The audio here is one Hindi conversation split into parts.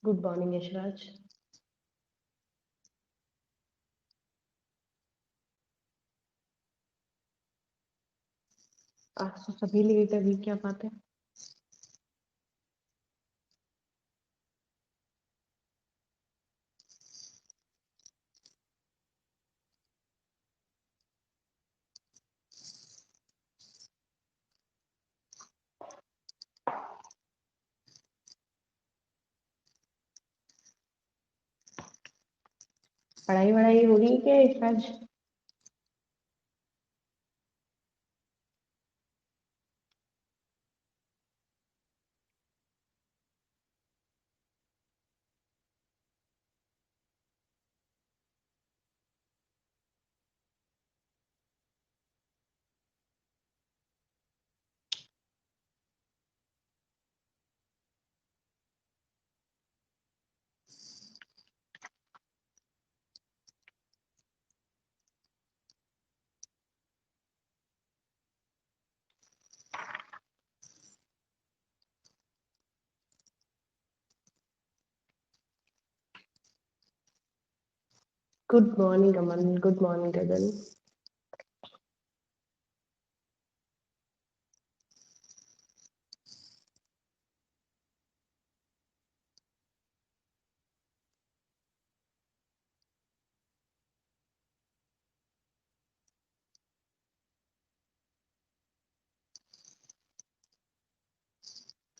Good morning Yashraj. आज तो सभी लेट है, अभी क्या बात है? पढ़ाई वढ़ाई हो रही है क्या Yashraj? Good morning Aman, good morning Gagan.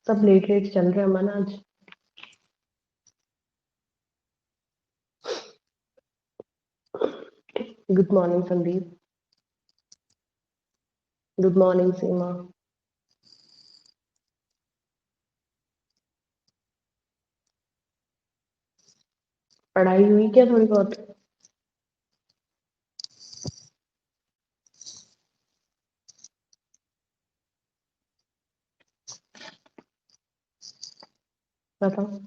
सब लेट लेट चल रहे हैं अमन आज। Good morning Sandeep. Good morning Seema. पढ़ाई हुई क्या थोड़ी बहुत? बताओ।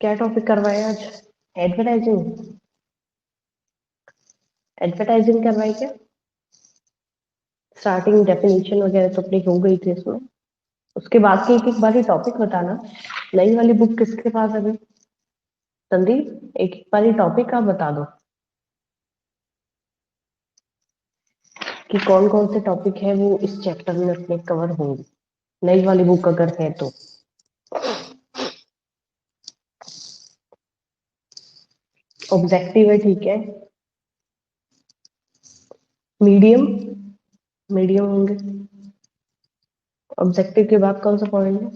क्या टॉपिक करवाए आज? एडवर्टाइजिंग। एडवर्टाइजिंग करवाई क्या? स्टार्टिंग डेफिनेशन वगैरह तो अपनी हो गई थी इसमें। उसके बाद की एक एक बारी टॉपिक बताना। नई वाली बुक किसके पास है अभी? संदीप, एक एक बारी टॉपिक आप बता दो कि कौन कौन से टॉपिक है वो इस चैप्टर में अपने कवर होंगे, नई वाली बुक अगर है तो। ऑब्जेक्टिव है, ठीक है। मीडियम। मीडियम होंगे। ऑब्जेक्टिव के बाद कौन सा पॉइंट है?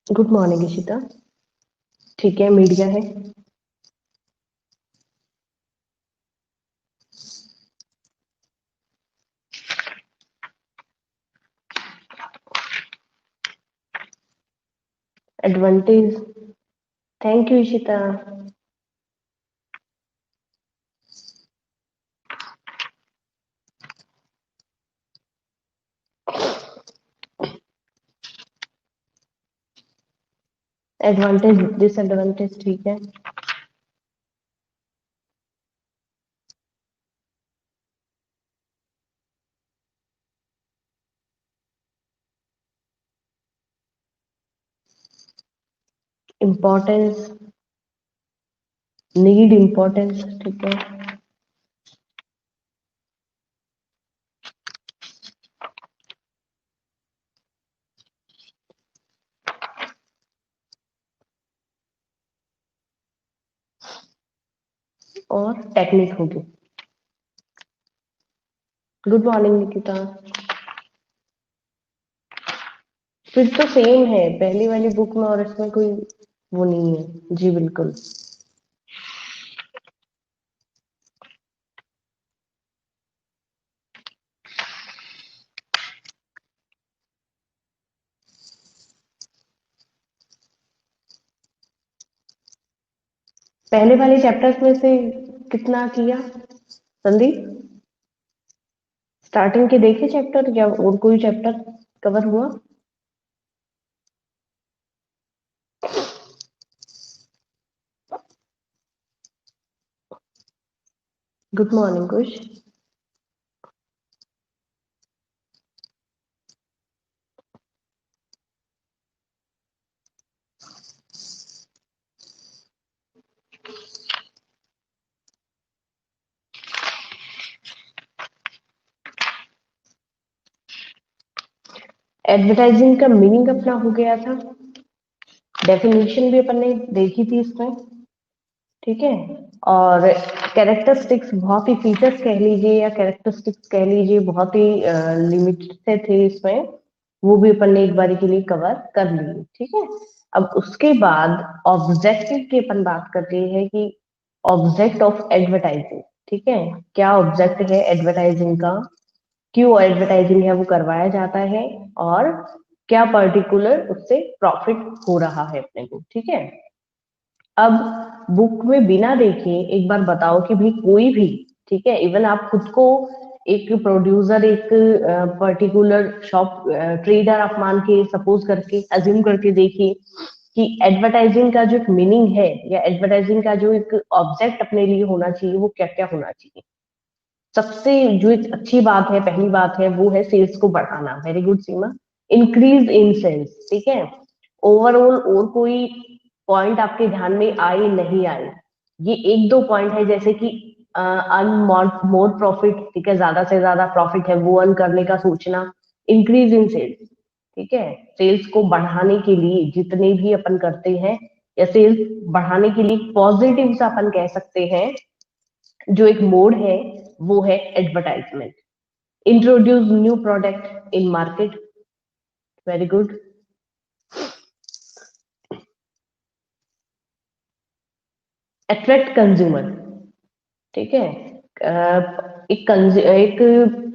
Good morning Ishita. ठीक है, मीडिया है। Advantage. Thank you Ishita. Advantage disadvantage, ठीक है। इम्पोर्टेंस। नीड इम्पोर्टेंस, ठीक है। और टेक्निक होगी। Good morning Nikita. फिर तो सेम है पहली वाली बुक में और इसमें कोई वो नहीं है। जी बिल्कुल। पहले वाले चैप्टर्स में से कितना किया संदीप? स्टार्टिंग के देखे चैप्टर या और कोई चैप्टर कवर हुआ? गुड मॉर्निंग कुश। एडवर्टाइजिंग का मीनिंग अपना हो गया था, डेफिनेशन भी अपन ने देखी थी इसमें, ठीक है। और कैरेक्टरिस्टिक्स, बहुत ही फीचर्स कह लीजिए या कैरेक्टरिस्टिक्स कह लीजिए, बहुत ही लिमिटेड से थे इसमें, वो भी अपन ने एक बारी के लिए कवर कर लिए, ठीक है। अब उसके बाद ऑब्जेक्टिव की अपन बात करते हैं कि ऑब्जेक्ट ऑफ एडवर्टाइजिंग, ठीक है, क्या ऑब्जेक्ट है एडवर्टाइजिंग का, क्यों एडवर्टाइजिंग है वो करवाया जाता है, और क्या पर्टिकुलर उससे प्रॉफिट हो रहा है अपने को, ठीक है। अब बुक में बिना देखे एक बार बताओ कि भाई कोई भी, ठीक है, इवन आप खुद को एक प्रोड्यूसर, एक पर्टिकुलर शॉप ट्रेडर आप मान के सपोज करके अज्यूम करके देखिए कि एडवर्टाइजिंग का जो एक मीनिंग है या एडवर्टाइजिंग का जो एक ऑब्जेक्ट अपने लिए होना चाहिए वो क्या क्या होना चाहिए। सबसे जो एक अच्छी बात है, पहली बात है, वो है सेल्स को बढ़ाना। Very good Seema. Increase in sales, ठीक है। ओवरऑल और कोई पॉइंट आपके ध्यान में आए नहीं आए, ये एक दो पॉइंट है, जैसे कि अर्न मोर प्रॉफिट, ठीक है, ज्यादा से ज्यादा प्रॉफिट है वो अर्न करने का सोचना। इंक्रीज इन सेल्स, ठीक है, सेल्स को बढ़ाने के लिए जितने भी अपन करते हैं या सेल्स बढ़ाने के लिए पॉजिटिव सा अपन कह सकते हैं जो एक मोड है वो है advertisement. Introduce new product in market. Very good. Attract consumer, ठीक है। एक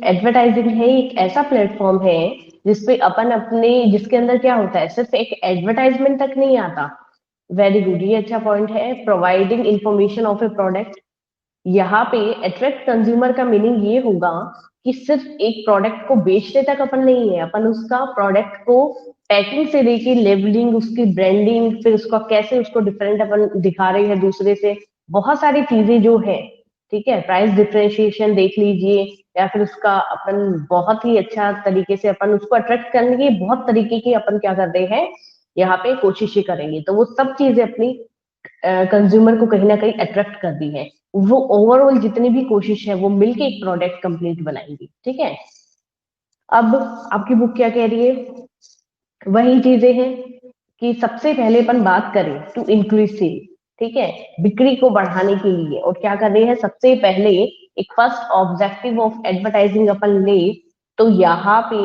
एडवर्टाइजिंग है, एक ऐसा प्लेटफॉर्म है जिसपे अपन अपने, जिसके अंदर क्या होता है, सिर्फ एक एडवर्टाइजमेंट तक नहीं आता। वेरी गुड, ये अच्छा पॉइंट है। Providing information of a product. यहाँ पे अट्रैक्ट कंज्यूमर का मीनिंग ये होगा कि सिर्फ एक प्रोडक्ट को बेचने तक अपन नहीं है, अपन उसका प्रोडक्ट को पैकिंग से लेके लेबलिंग, उसकी ब्रांडिंग, फिर उसका कैसे उसको डिफरेंट अपन दिखा रहे हैं दूसरे से, बहुत सारी चीजें जो है, ठीक है, प्राइस डिफरेंशिएशन देख लीजिए, या फिर उसका अपन बहुत ही अच्छा तरीके से अपन उसको अट्रैक्ट करने की बहुत तरीके की अपन क्या कर रहे हैं यहाँ पे कोशिशें करेंगे, तो वो सब चीजें अपनी कंज्यूमर को कहीं ना कहीं अट्रैक्ट कर दी है। वो ओवरऑल जितनी भी कोशिश है वो मिलके एक प्रोडक्ट कंप्लीट बनाएंगी, ठीक है। अब आपकी बुक क्या कह रही है, वही चीजें हैं कि सबसे पहले अपन बात करें टू इंक्रीज सेल, ठीक है, बिक्री को बढ़ाने के लिए, और क्या कर रहे हैं सबसे पहले, एक फर्स्ट ऑब्जेक्टिव ऑफ एडवर्टाइजिंग अपन ले, तो यहाँ पे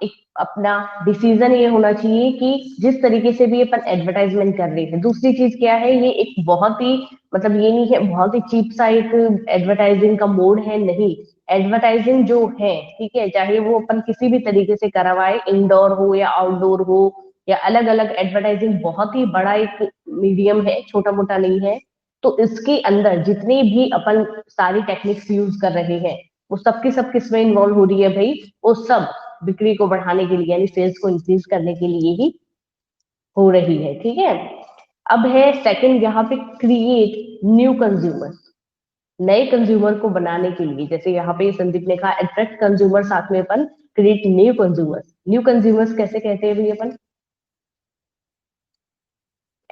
एक अपना डिसीजन ये होना चाहिए कि जिस तरीके से भी अपन एडवर्टाइजमेंट कर रहे हैं, दूसरी चीज क्या है, ये एक बहुत ही, मतलब ये नहीं है बहुत ही चीप सा एक एडवर्टाइजिंग का मोड है, नहीं। एडवर्टाइजिंग जो है, ठीक है, चाहे वो अपन किसी भी तरीके से करवाए, इंडोर हो या आउटडोर हो या अलग अलग, एडवर्टाइजिंग बहुत ही बड़ा एक मीडियम है, छोटा मोटा नहीं है। तो इसके अंदर जितनी भी अपन सारी टेक्निक्स यूज कर रहे हैं वो सबकी सब किसमें इन्वॉल्व हो रही है भाई, वो सब बिक्री को बढ़ाने के लिए यानी सेल्स को इंक्रीज करने के लिए ही हो रही है, ठीक है। अब है सेकंड यहाँ पे, क्रिएट न्यू कंज्यूमर। नए कंज्यूमर को बनाने के लिए, जैसे यहाँ पे संदीप ने कहा अट्रैक्ट कंज्यूमर, साथ में अपन create new consumers. New consumers कैसे कहते हैं भाई अपन,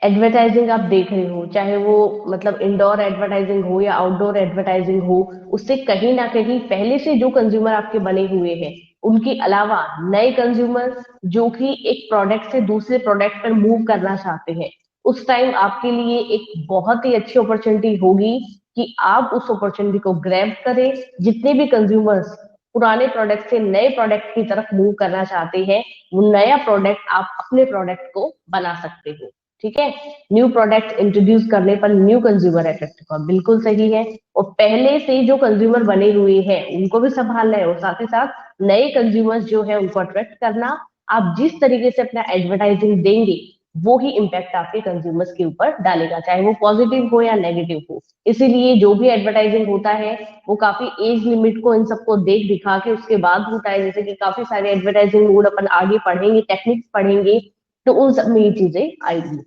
एडवर्टाइजिंग आप देख रहे हो, चाहे वो मतलब इंडोर एडवर्टाइजिंग हो या आउटडोर एडवर्टाइजिंग हो, उससे कहीं ना कहीं पहले से जो कंज्यूमर आपके बने हुए हैं उनके अलावा नए कंज्यूमर जो कि एक प्रोडक्ट से दूसरे प्रोडक्ट पर मूव करना चाहते हैं, उस टाइम आपके लिए एक बहुत ही अच्छी अपॉर्चुनिटी होगी कि आप उस अपॉर्चुनिटी को ग्रैब करें। जितने भी कंज्यूमर्स पुराने प्रोडक्ट से नए प्रोडक्ट की तरफ मूव करना चाहते हैं, वो नया प्रोडक्ट आप अपने प्रोडक्ट को बना सकते हो, ठीक है। न्यू प्रोडक्ट इंट्रोड्यूस करने पर न्यू कंज्यूमर अट्रैक्ट होगा, बिल्कुल सही है। और पहले से जो कंज्यूमर बने हुए हैं उनको भी संभालना है, और साथ ही साथ नए कंज्यूमर्स जो है उनको अट्रैक्ट करना। आप जिस तरीके से अपना एडवर्टाइजिंग देंगे वो ही इम्पैक्ट आपके कंज्यूमर्स के ऊपर डालेगा, चाहे वो पॉजिटिव हो या नेगेटिव हो। इसीलिए जो भी एडवर्टाइजिंग होता है वो काफी एज लिमिट को इन सबको देख दिखा के उसके बाद होता है। जैसे कि काफी सारे एडवर्टाइजिंग मोड अपन आगे पढ़ेंगे, टेक्निक्स पढ़ेंगे, तो उन सब में ये चीजें आएगी।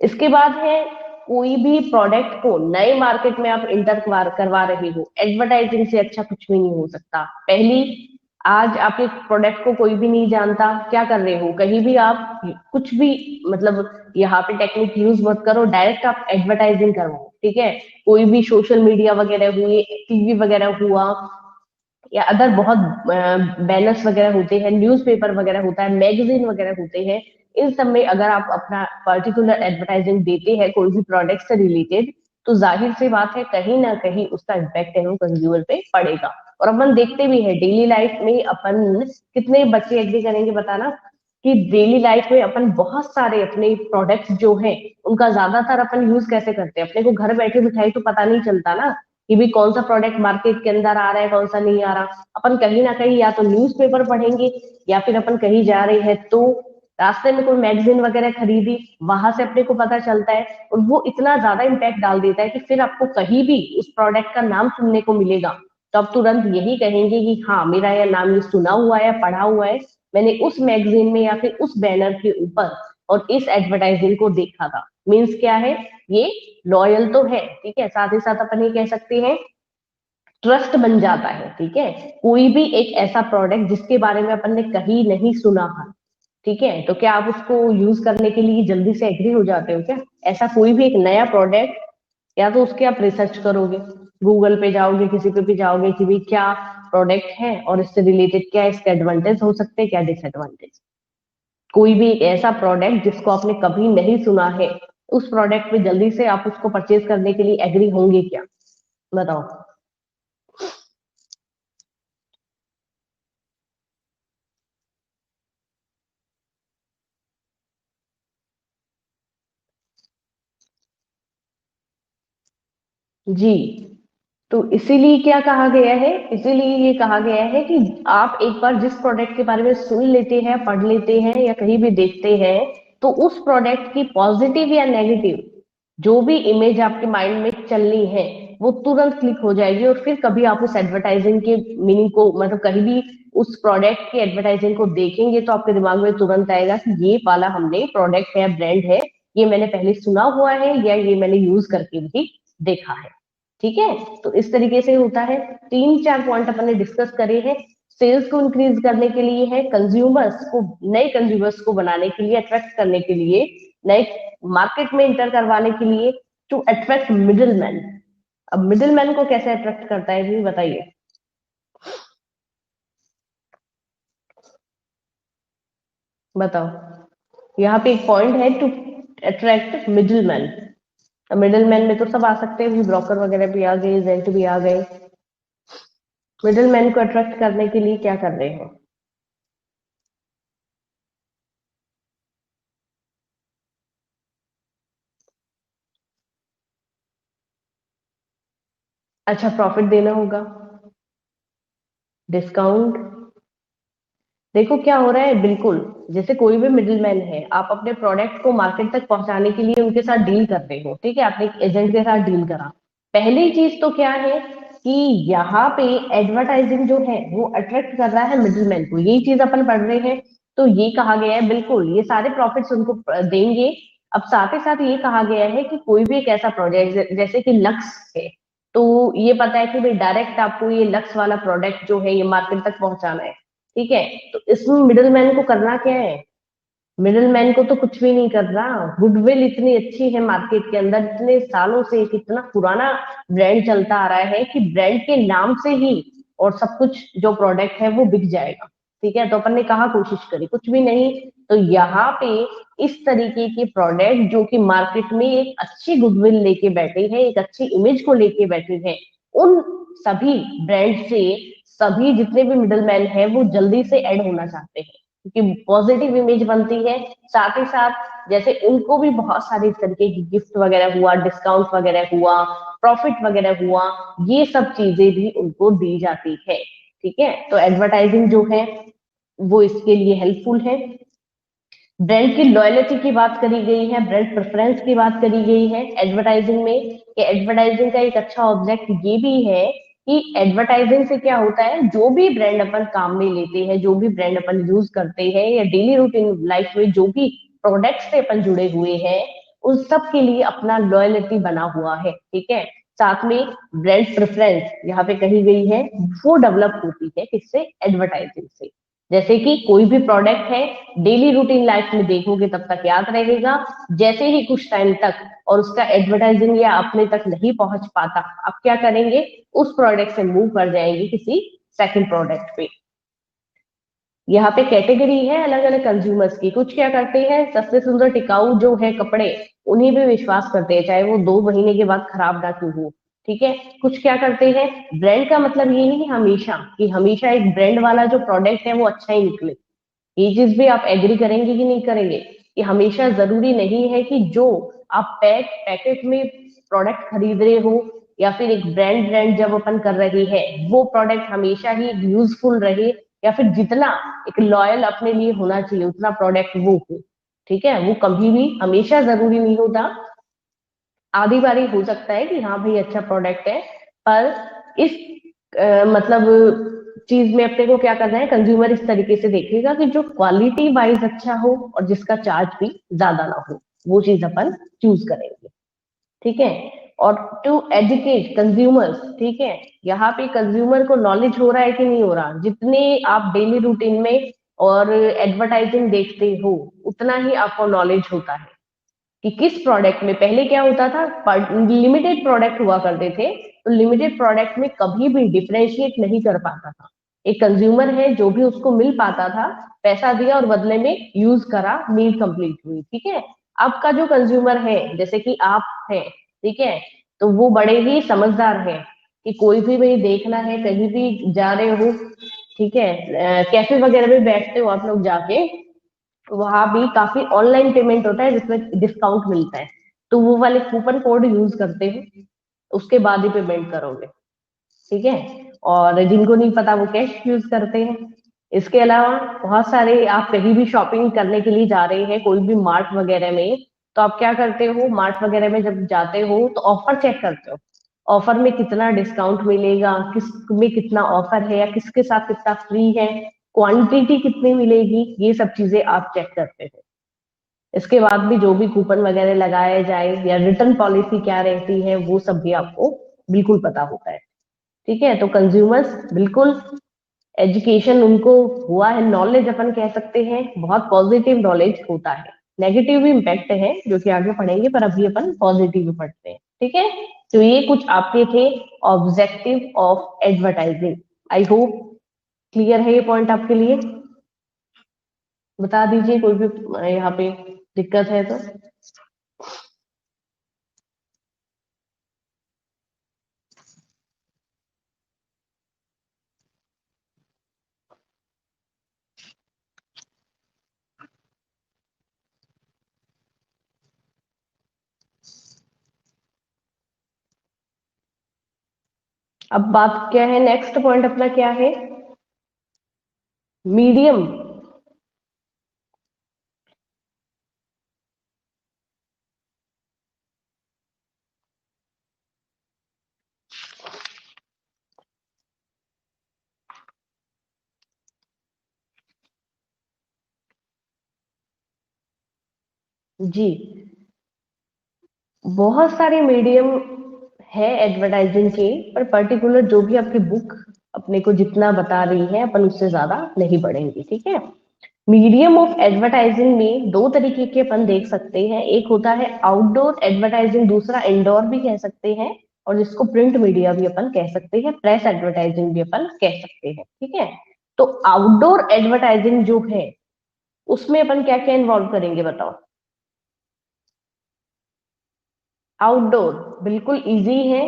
इसके बाद है, कोई भी प्रोडक्ट को नए मार्केट में आप इंटर करवा रहे हो, एडवर्टाइजिंग से अच्छा कुछ भी नहीं हो सकता। पहली, आज आपके प्रोडक्ट को कोई भी नहीं जानता, क्या कर रहे हो, कहीं भी आप कुछ भी, मतलब यहाँ पे टेक्निक यूज मत करो, डायरेक्ट आप एडवर्टाइजिंग करवाओ, ठीक है। कोई भी सोशल मीडिया वगैरह हुए, टीवी वगैरह हुआ, या अदर बहुत बैनर्स वगैरह होते हैं, न्यूज़पेपर वगैरह होता है, मैगजीन वगैरह होते हैं, इन सब में अगर आप अपना पर्टिकुलर एडवर्टाइजिंग देते हैं कोई भी प्रोडक्ट से रिलेटेड, तो जाहिर सी बात है कहीं ना कहीं उसका इम्पैक्ट है वो कंज्यूमर पे पड़ेगा। और अपन देखते भी है डेली लाइफ में, अपन कितने बच्चे एग्री करेंगे बताना, कि डेली लाइफ में अपन बहुत सारे अपने प्रोडक्ट्स जो हैं उनका ज्यादातर अपन यूज कैसे करते हैं, अपने को घर बैठे बिठाई तो पता नहीं चलता ना कि भी कौन सा प्रोडक्ट मार्केट के अंदर आ रहा है, कौन सा नहीं आ रहा। अपन कहीं ना कहीं या तो न्यूज़पेपर पढ़ेंगे, या फिर अपन कहीं जा रहे हैं तो रास्ते में कोई मैगजीन वगैरह खरीदी, वहां से अपने को पता चलता है। और वो इतना ज्यादा इम्पैक्ट डाल देता है कि फिर आपको कहीं भी उस प्रोडक्ट का नाम सुनने को मिलेगा तो आप तुरंत यही कहेंगे कि हाँ, मेरा यह नाम ये सुना हुआ है, पढ़ा हुआ है, मैंने उस मैगजीन में या फिर उस बैनर के ऊपर और इस एडवर्टाइजिंग को देखा था। मीन्स क्या है, ये लॉयल तो है, ठीक है, साथ ही साथ अपन ये कह सकते हैं ट्रस्ट बन जाता है, ठीक है। कोई भी एक ऐसा प्रोडक्ट जिसके बारे में अपन ने कहीं नहीं सुना है, ठीक है, तो क्या आप उसको यूज करने के लिए जल्दी से एग्री हो जाते हो क्या? ऐसा कोई भी एक नया प्रोडक्ट, या तो उसके आप रिसर्च करोगे, गूगल पे जाओगे, किसी पे भी जाओगे कि भाई क्या प्रोडक्ट है और इससे रिलेटेड क्या इसके एडवांटेज हो सकते हैं, क्या डिसएडवांटेज। कोई भी एक ऐसा प्रोडक्ट जिसको आपने कभी नहीं सुना है, उस प्रोडक्ट पे जल्दी से आप उसको परचेज करने के लिए एग्री होंगे क्या? बताओ। जी, तो इसीलिए क्या कहा गया है, इसीलिए ये कहा गया है कि आप एक बार जिस प्रोडक्ट के बारे में सुन लेते हैं, पढ़ लेते हैं या कहीं भी देखते हैं, तो उस प्रोडक्ट की पॉजिटिव या नेगेटिव जो भी इमेज आपके माइंड में चलनी है वो तुरंत क्लिक हो जाएगी। और फिर कभी आप उस एडवर्टाइजिंग के मीनिंग को, मतलब कहीं भी उस प्रोडक्ट की एडवर्टाइजिंग को देखेंगे तो आपके दिमाग में तुरंत आएगा कि ये वाला हमने प्रोडक्ट है, ब्रांड है, ये मैंने पहले सुना हुआ है या ये मैंने यूज करके भी देखा है, ठीक है। तो इस तरीके से होता है। तीन चार पॉइंट अपन ने डिस्कस करे हैं। सेल्स को इंक्रीज करने के लिए है, कंज्यूमर्स को, नए कंज्यूमर्स को बनाने के लिए, अट्रैक्ट करने के लिए, नए मार्केट में इंटर करवाने के लिए, टू अट्रैक्ट मिडिल मैन। अब मिडिल मैन को कैसे अट्रैक्ट करता है जी, बताइए। बताओ। यहाँ पे एक पॉइंट है, to attract middle man. Middle man में तो सब आ सकते हैं, ब्रोकर वगैरह भी आ गए, एजेंट भी आ गए। मिडिल मैन को अट्रैक्ट करने के लिए क्या कर रहे हैं? अच्छा, प्रॉफिट देना होगा, डिस्काउंट। देखो क्या हो रहा है, बिल्कुल जैसे कोई भी मिडिल मैन है, आप अपने प्रोडक्ट को मार्केट तक पहुंचाने के लिए उनके साथ डील कर रहे हो, ठीक है, आपने एक एजेंट के साथ डील करा। पहली चीज तो क्या है कि यहाँ पे एडवर्टाइजिंग जो है वो अट्रैक्ट कर रहा है मिडिल मैन को, यही चीज अपन पढ़ रहे हैं। तो ये कहा गया है, बिल्कुल ये सारे प्रॉफिट्स उनको देंगे। अब साथ ही साथ ये कहा गया है कि कोई भी एक ऐसा प्रोजेक्ट जैसे कि लक्स है, तो ये पता है कि भाई डायरेक्ट आपको ये लक्स वाला प्रोडक्ट जो है ये मार्केट तक पहुंचाना है, ठीक है। तो इसमें मिडिल मैन को करना क्या है? मिडिल मैन को तो कुछ भी नहीं कर रहा, गुडविल इतनी अच्छी है मार्केट के अंदर, इतने सालों से एक इतना पुराना ब्रांड चलता आ रहा है कि ब्रांड के नाम से ही और सब कुछ जो प्रोडक्ट है वो बिक जाएगा, ठीक है। तो अपन ने कहा कोशिश करी, कुछ भी नहीं। तो यहाँ पे इस तरीके के प्रोडक्ट जो कि मार्केट में एक अच्छी गुडविल लेके बैठे हैं, एक अच्छी इमेज को लेके बैठे हैं, उन सभी ब्रांड से सभी जितने भी मिडिल मैन है वो जल्दी से ऐड होना चाहते हैं, क्योंकि पॉजिटिव इमेज बनती है। साथ ही साथ जैसे उनको भी बहुत सारी इस तरीके की गिफ्ट वगैरह हुआ, डिस्काउंट वगैरह हुआ, प्रॉफिट वगैरह हुआ, ये सब चीजें भी उनको दी जाती है, ठीक है। तो एडवर्टाइजिंग जो है वो इसके लिए हेल्पफुल है। ब्रांड की लॉयल्टी की बात करी गई है, ब्रांड प्रेफरेंस की बात करी गई है एडवर्टाइजिंग में, कि एडवर्टाइजिंग का एक अच्छा ऑब्जेक्ट ये भी है कि एडवर्टाइजिंग से क्या होता है, जो भी ब्रांड अपन काम में लेते हैं, जो भी ब्रांड अपन यूज करते हैं या डेली रूटीन लाइफ में जो भी प्रोडक्ट्स से अपन जुड़े हुए हैं, उस सब के लिए अपना लॉयल्टी बना हुआ है, ठीक है। साथ में ब्रांड प्रेफरेंस यहाँ पे कही गई है, वो डेवलप होती है किससे, एडवर्टाइजिंग से। जैसे कि कोई भी प्रोडक्ट है, डेली रूटीन लाइफ में देखोगे तब तक याद रहेगा, जैसे ही कुछ टाइम तक और उसका एडवर्टाइजिंग या अपने तक नहीं पहुंच पाता, आप क्या करेंगे, उस प्रोडक्ट से मूव कर जाएंगे किसी सेकंड प्रोडक्ट पे। यहाँ पे कैटेगरी है अलग अलग कंज्यूमर्स की, कुछ क्या करते हैं, सस्ते सुंदर टिकाऊ जो है कपड़े, उन्हीं पे विश्वास करते हैं, चाहे वो 2 महीने के बाद खराब ना क्यों हो, ठीक है। कुछ क्या करते हैं, ब्रांड का मतलब ये नहीं कि हमेशा एक ब्रांड वाला जो प्रोडक्ट है वो अच्छा ही निकले। ये चीज भी आप एग्री करेंगे कि नहीं करेंगे, कि हमेशा जरूरी नहीं है कि जो आप पैकेट में प्रोडक्ट खरीद रहे हो, या फिर एक ब्रांड जब अपन कर रहे हैं, वो प्रोडक्ट हमेशा ही यूजफुल रहे, या फिर जितना एक लॉयल अपने लिए होना चाहिए उतना प्रोडक्ट वो हो, ठीक है। वो कभी भी हमेशा जरूरी नहीं होता, आधी बारी हो सकता है कि हाँ भाई अच्छा प्रोडक्ट है, पर इस मतलब चीज में अपने को क्या करना है, कंज्यूमर इस तरीके से देखेगा कि जो क्वालिटी वाइज अच्छा हो और जिसका चार्ज भी ज्यादा ना हो, वो चीज अपन चूज करेंगे, ठीक है। और टू एजुकेट कंज्यूमर्स, ठीक है, यहाँ पे कंज्यूमर को नॉलेज हो रहा है कि नहीं हो रहा, जितने आप डेली रूटीन में और एडवर्टाइजिंग देखते हो उतना ही आपको नॉलेज होता है कि किस प्रोडक्ट में, पहले क्या होता था, लिमिटेड प्रोडक्ट हुआ करते थे, तो लिमिटेड प्रोडक्ट में कभी भी डिफरेंशिएट नहीं कर पाता था एक कंज्यूमर, है जो भी उसको मिल पाता था, पैसा दिया और बदले में यूज करा, नीड कंप्लीट हुई, ठीक है। अब का जो कंज्यूमर है, जैसे कि आप है, ठीक है, तो वो बड़े ही समझदार है कि कोई भी भाई देखना है, कहीं भी जा रहे हो, ठीक है, कैफे वगैरह में बैठते हो आप लोग जाके, वहां भी काफी ऑनलाइन पेमेंट होता है जिसमें डिस्काउंट मिलता है, तो वो वाले कूपन कोड यूज करते हो, उसके बाद ही पेमेंट करोगे, ठीक है। और जिनको नहीं पता वो कैश यूज करते हैं। इसके अलावा बहुत सारे, आप कहीं भी शॉपिंग करने के लिए जा रहे हैं कोई भी मार्ट वगैरह में, तो आप क्या करते हो, मार्ट वगैरह में जब जाते हो तो ऑफर चेक करते हो, ऑफर में कितना डिस्काउंट मिलेगा, किस में कितना ऑफर है, या किसके साथ कितना फ्री है, क्वांटिटी कितनी मिलेगी, ये सब चीजें आप चेक करते हो। इसके बाद भी जो भी कूपन वगैरह लगाए जाए या रिटर्न पॉलिसी क्या रहती है, वो सब भी आपको बिल्कुल पता होता है, ठीक है। तो कंज्यूमर्स बिल्कुल एजुकेशन उनको हुआ है, नॉलेज अपन कह सकते हैं, बहुत पॉजिटिव नॉलेज होता है, नेगेटिव भी इम्पैक्ट है जो कि आगे पढ़ेंगे, पर अभी अपन पॉजिटिव भी पढ़ते हैं, ठीक है। तो ये कुछ आपके थे objective of advertising. I hope clear है ये पॉइंट आपके लिए, बता दीजिए कोई भी यहाँ पे दिक्कत है तो। अब बात क्या है, नेक्स्ट पॉइंट अपना क्या है, मीडियम। जी, बहुत सारे मीडियम है एडवर्टाइजिंग के, पर पर्टिकुलर जो भी आपकी बुक अपने को जितना बता रही है, अपन उससे ज्यादा नहीं बढ़ेंगे, ठीक है। मीडियम ऑफ एडवर्टाइजिंग में दो तरीके के अपन देख सकते हैं, एक होता है आउटडोर एडवर्टाइजिंग, दूसरा इंडोर भी कह सकते हैं, और जिसको प्रिंट मीडिया भी अपन कह सकते हैं, प्रेस एडवर्टाइजिंग भी अपन कह सकते हैं, ठीक है। तो आउटडोर एडवर्टाइजिंग जो है, उसमें अपन क्या क्या इन्वॉल्व करेंगे बताओ। आउटडोर बिल्कुल इजी है।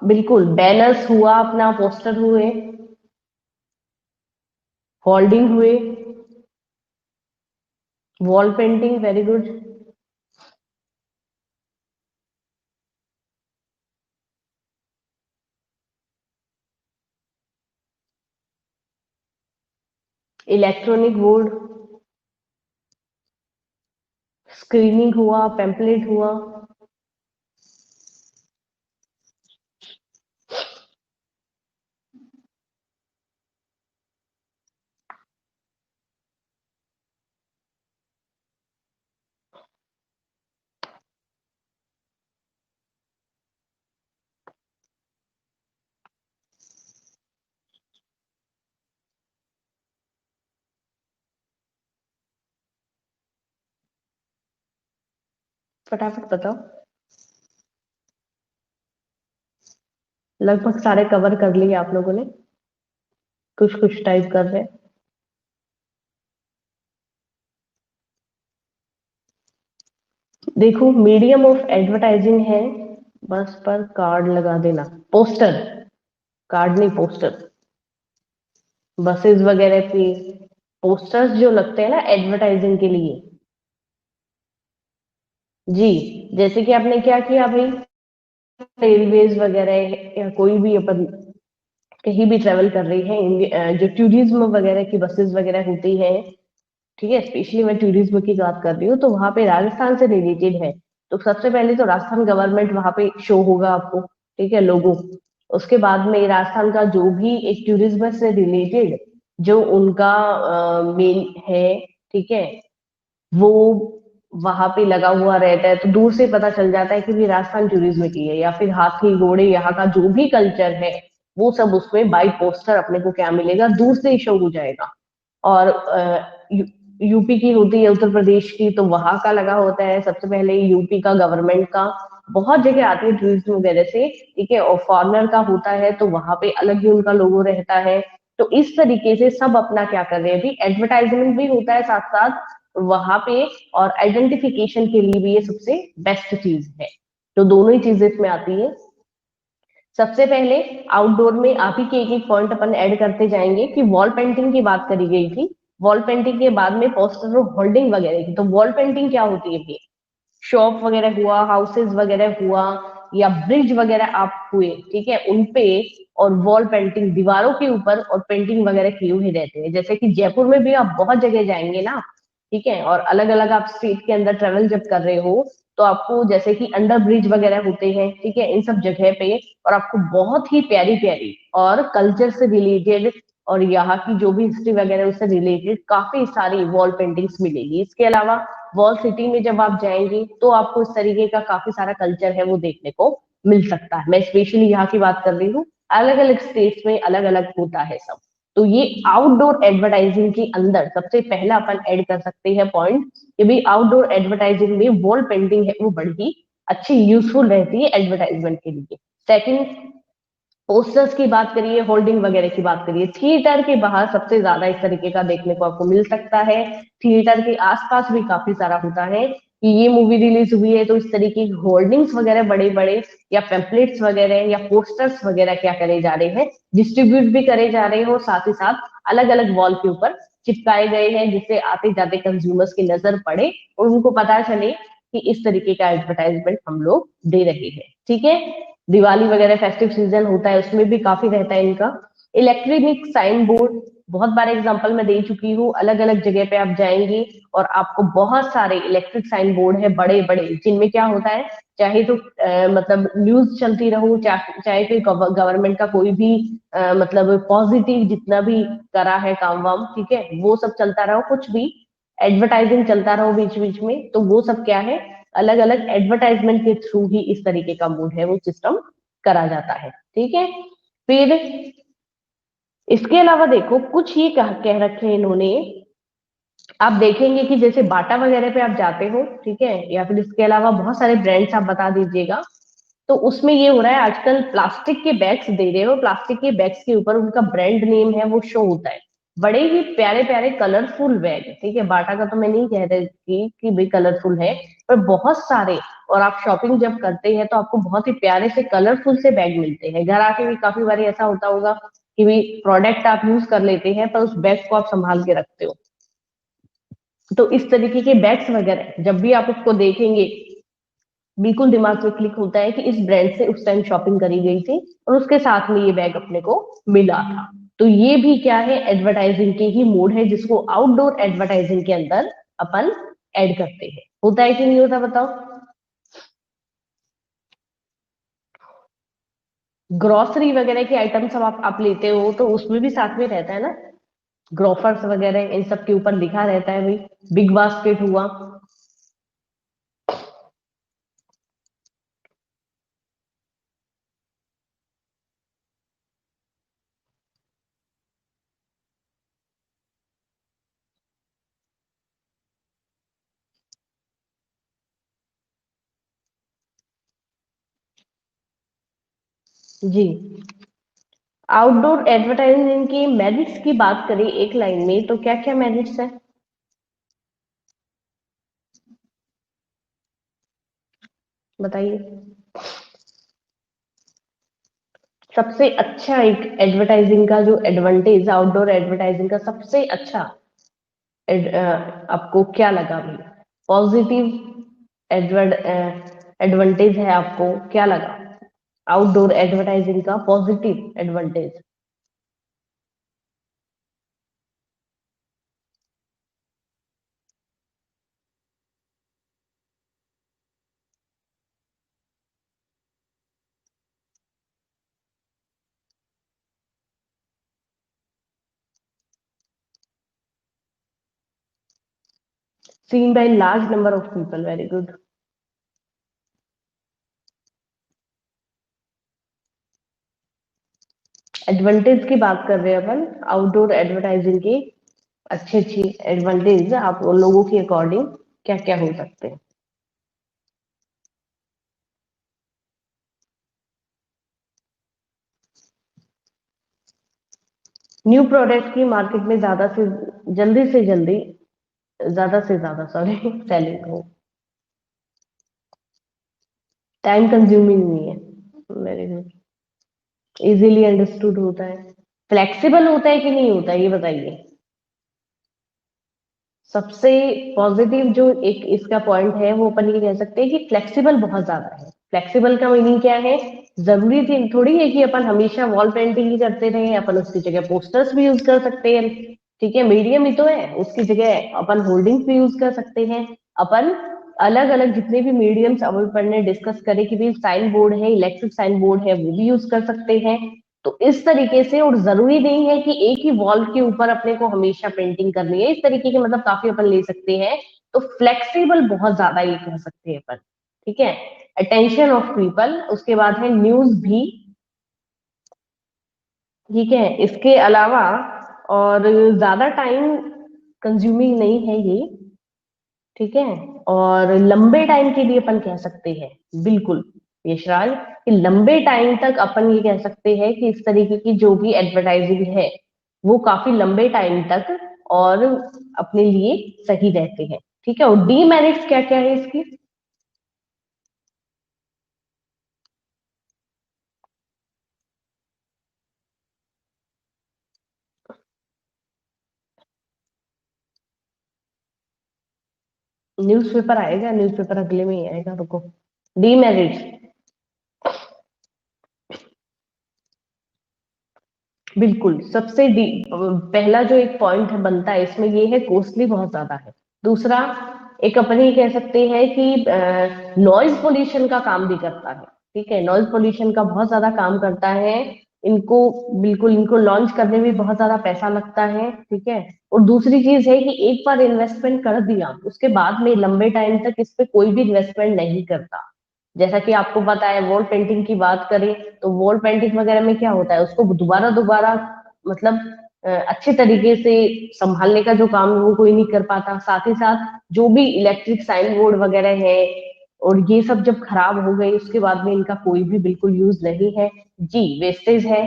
बिल्कुल बैनर्स हुआ अपना, पोस्टर हुए, होल्डिंग हुए, wall painting, very good. Electronic board, screening हुआ, पेम्पलेट हुआ। फटाफट बताओ। लगभग सारे कवर कर लिए आप लोगों ने। कुछ कुछ टाइप कर रहे हैं। देखो, मीडियम ऑफ एडवर्टाइजिंग है, बस पर कार्ड लगा देना। पोस्टर, कार्ड नहीं, पोस्टर। बसेस वगैरह पे पोस्टर्स जो लगते हैं ना एडवर्टाइजिंग के लिए। जी, जैसे कि आपने क्या किया भाई, रेलवेज वगैरह या कोई भी अपन कहीं भी ट्रेवल कर रही है, जो टूरिज्म वगैरह की बसेस वगैरह होती है, ठीक है, स्पेशली मैं टूरिज्म की बात कर रही हूँ, तो वहां पे राजस्थान से रिलेटेड है। तो सबसे पहले तो राजस्थान गवर्नमेंट वहां पे शो होगा आपको, ठीक है, लोगो। उसके बाद में राजस्थान का जो भी एक टूरिज्म से रिलेटेड जो उनका मेन है, ठीक है, वो वहां पे लगा हुआ रहता है, तो दूर से पता चल जाता है कि भी राजस्थान टूरिज्म की है। या फिर हाथी घोड़े यहाँ का जो भी कल्चर है, वो सब उसमें बाई पोस्टर अपने को क्या मिलेगा, दूर से ही शो हो जाएगा। और यूपी की होती है, उत्तर प्रदेश की, तो वहां का लगा होता है सबसे पहले यूपी का गवर्नमेंट का। बहुत जगह आती है टूरिज्म वगैरह से, ठीक है, और फॉरनर का होता है तो वहां पे अलग ही उनका लोगो रहता है। तो इस तरीके से सब अपना क्या कर रहे हैं भी, एडवर्टाइजमेंट भी होता है साथ साथ वहां पे, और आइडेंटिफिकेशन के लिए भी ये सबसे बेस्ट चीज है। तो दोनों ही चीजें इसमें आती है। सबसे पहले आउटडोर में आप ही के एक एक पॉइंट अपन ऐड करते जाएंगे कि वॉल पेंटिंग की बात करी गई थी। वॉल पेंटिंग के बाद में पोस्टर और होल्डिंग वगैरह की। तो वॉल पेंटिंग क्या होती है ये, शॉप वगैरह हुआ, हाउसेज वगैरह हुआ, या ब्रिज वगैरह आप हुए, ठीक है, उनपे और वॉल पेंटिंग दीवारों के ऊपर और पेंटिंग वगैरह किए हुए रहते हैं। जैसे कि जयपुर में भी आप बहुत जगह जाएंगे ना, ठीक है, और अलग अलग आप स्टेट के अंदर ट्रेवल जब कर रहे हो, तो आपको जैसे कि अंडर ब्रिज वगैरह होते हैं, ठीक है, इन सब जगह पे, और आपको बहुत ही प्यारी प्यारी और कल्चर से रिलेटेड और यहाँ की जो भी हिस्ट्री वगैरह है उससे रिलेटेड काफी सारी वॉल पेंटिंग्स मिलेगी। इसके अलावा वॉल सिटी में जब आप जाएंगे तो आपको इस तरीके का काफी सारा कल्चर है वो देखने को मिल सकता है। मैं स्पेशली यहाँ की बात कर रही हूँ, अलग अलग स्टेट्स में अलग अलग होता है सब। तो ये आउटडोर एडवर्टाइजिंग के अंदर सबसे पहला अपन ऐड कर सकते हैं पॉइंट कि भाई आउटडोर एडवर्टाइजिंग में वॉल पेंटिंग है वो बड़ी अच्छी यूजफुल रहती है एडवर्टाइजमेंट के लिए। सेकंड, पोस्टर्स की बात करिए, होल्डिंग वगैरह की बात करिए, थिएटर के बाहर सबसे ज्यादा इस तरीके का देखने को आपको मिल सकता है। थिएटर के आसपास भी काफी सारा होता है कि ये मूवी रिलीज हुई है, तो इस तरीके की होल्डिंग्स वगैरह बड़े बड़े या पेम्पलेट्स वगैरह या पोस्टर्स वगैरह क्या करे जा रहे हैं, डिस्ट्रीब्यूट भी करे जा रहे हैं, और साथ ही साथ अलग अलग वॉल के ऊपर चिपकाए गए हैं, जिससे आते जाते कंज्यूमर्स की नजर पड़े और उनको पता चले कि इस तरीके का एडवर्टाइजमेंट हम लोग दे रहे हैं, ठीक है। दिवाली वगैरह फेस्टिव सीजन होता है, उसमें भी काफी रहता है इनका। इलेक्ट्रॉनिक साइन बोर्ड, बहुत बार एग्जांपल मैं दे चुकी हूँ, अलग अलग जगह पे आप जाएंगे और आपको बहुत सारे इलेक्ट्रिक साइन बोर्ड है बड़े बड़े, जिनमें क्या होता है, चाहे तो मतलब न्यूज चलती रहो, चाहे कोई गवर्नमेंट का कोई भी मतलब पॉजिटिव जितना भी करा है काम वाम, ठीक है, वो सब चलता रहो, कुछ भी एडवर्टाइजिंग चलता रहो बीच बीच में, तो वो सब क्या है, अलग अलग एडवर्टाइजमेंट के थ्रू ही इस तरीके का मूड है वो सिस्टम करा जाता है, ठीक है। फिर इसके अलावा देखो कुछ ये कह रखे हैं इन्होंने, आप देखेंगे कि जैसे बाटा वगैरह पे आप जाते हो, ठीक है, या फिर इसके अलावा बहुत सारे ब्रांड्स आप बता दीजिएगा, तो उसमें ये हो रहा है आजकल प्लास्टिक के बैग्स दे रहे हो, प्लास्टिक के बैग्स के ऊपर उनका ब्रांड नेम है वो शो होता है, बड़े ही प्यारे प्यारे कलरफुल बैग, ठीक है, बाटा का तो मैं नहीं कह रही कि भाई कलरफुल है, पर बहुत सारे, और आप शॉपिंग जब करते हैं तो आपको बहुत ही प्यारे से कलरफुल से बैग मिलते हैं। घर आके भी काफी बार ऐसा होता होगा कि भाई प्रोडक्ट आप यूज कर लेते हैं पर उस बैग को आप संभाल के रखते हो, तो इस तरीके के बैग्स वगैरह जब भी आप उसको देखेंगे, बिल्कुल दिमाग में क्लिक होता है कि इस ब्रांड से उस टाइम शॉपिंग करी गई थी और उसके साथ में ये बैग अपने को मिला था। तो ये भी क्या है, एडवर्टाइजिंग के ही मोड है, जिसको आउटडोर एडवर्टाइजिंग के अंदर अपन ऐड करते हैं। होता है कि नहीं होता, बताओ। ग्रोसरी वगैरह के आइटम सब आप लेते हो तो उसमें भी साथ में रहता है ना, ग्रोफर्स वगैरह इन सब के ऊपर लिखा रहता है भाई, बिग बास्केट हुआ। जी, आउटडोर एडवर्टाइजिंग की मेरिट्स की बात करें एक लाइन में, तो क्या क्या मेरिट्स है, बताइए। सबसे अच्छा एक एडवर्टाइजिंग का जो एडवांटेज, आउटडोर एडवर्टाइजिंग का सबसे अच्छा आपको क्या लगा भाई, पॉजिटिव एडवांटेज है, आपको क्या लगा आउटडोर एडवर्टाइजिंग का positive advantage. Seen by large number of people, very good. Advantage की बात कर रहे हैं अपन, आउटडोर एडवर्टाइजिंग की अच्छी अच्छी एडवांटेज आप उन लोगों के अकॉर्डिंग क्या क्या हो सकते हैं। न्यू प्रोडक्ट की मार्केट में ज्यादा से ज्यादा सॉरी सेलिंग हो, टाइम कंज्यूमिंग नहीं है, वेरी गुड, इजीली अंडरस्टूड होता है, फ्लेक्सिबल होता है कि नहीं होता है, ये बताइए। सबसे पॉजिटिव जो एक इसका पॉइंट है वो अपन ये कह सकते हैं कि फ्लेक्सिबल बहुत ज्यादा है। फ्लेक्सिबल का मीनिंग क्या है, जरूरी थोड़ी है कि अपन हमेशा वॉल पेंटिंग ही करते रहे, अपन उसकी जगह पोस्टर्स भी यूज कर सकते हैं। ठीक है, मीडियम ही तो है, उसकी जगह अपन होल्डिंग्स भी यूज कर सकते हैं। अपन अलग अलग जितने भी मीडियम्स अब अपन ने डिस्कस करे कि भाई साइन बोर्ड है, इलेक्ट्रिक साइन बोर्ड है, वो भी यूज कर सकते हैं। तो इस तरीके से, और जरूरी नहीं है कि एक ही वॉल के ऊपर अपने को हमेशा पेंटिंग करनी है, इस तरीके के मतलब काफी अपन ले सकते हैं। तो फ्लेक्सिबल बहुत ज्यादा ये कह सकते हैं अपन। ठीक है, अटेंशन ऑफ पीपल, उसके बाद है न्यूज भी। ठीक है, इसके अलावा और ज्यादा टाइम कंज्यूमिंग नहीं है ये। ठीक है, और लंबे टाइम के लिए अपन कह सकते हैं, बिल्कुल यशराज, कि लंबे टाइम तक अपन ये कह सकते हैं कि इस तरीके की जो भी एडवर्टाइजिंग है वो काफी लंबे टाइम तक और अपने लिए सही रहते हैं। ठीक है, और डीमेरिट्स क्या क्या है इसकी। न्यूज़पेपर आएगा, न्यूज़पेपर अगले में ही आएगा, रुको। डीमेरिट्स, बिल्कुल पहला जो एक पॉइंट है बनता है इसमें, ये है कॉस्टली बहुत ज्यादा है। दूसरा, एक अपन ये कह सकते हैं कि नॉइज पोल्यूशन का काम भी करता है। ठीक है, नॉइज पोल्यूशन का बहुत ज्यादा काम करता है। इनको, बिल्कुल इनको लॉन्च करने में बहुत ज्यादा पैसा लगता है। ठीक है, और दूसरी चीज है कि एक बार इन्वेस्टमेंट कर दिया उसके बाद में लंबे टाइम तक इस पे कोई भी इन्वेस्टमेंट नहीं करता। जैसा कि आपको पता है, वॉल पेंटिंग की बात करें तो वॉल पेंटिंग वगैरह में क्या होता है, उसको दोबारा दोबारा मतलब अच्छे तरीके से संभालने का जो काम है वो कोई नहीं कर पाता। साथ ही साथ जो भी इलेक्ट्रिक साइन बोर्ड वगैरह है और ये सब जब खराब हो गए उसके बाद में इनका कोई भी बिल्कुल यूज नहीं है। जी, वेस्टेज है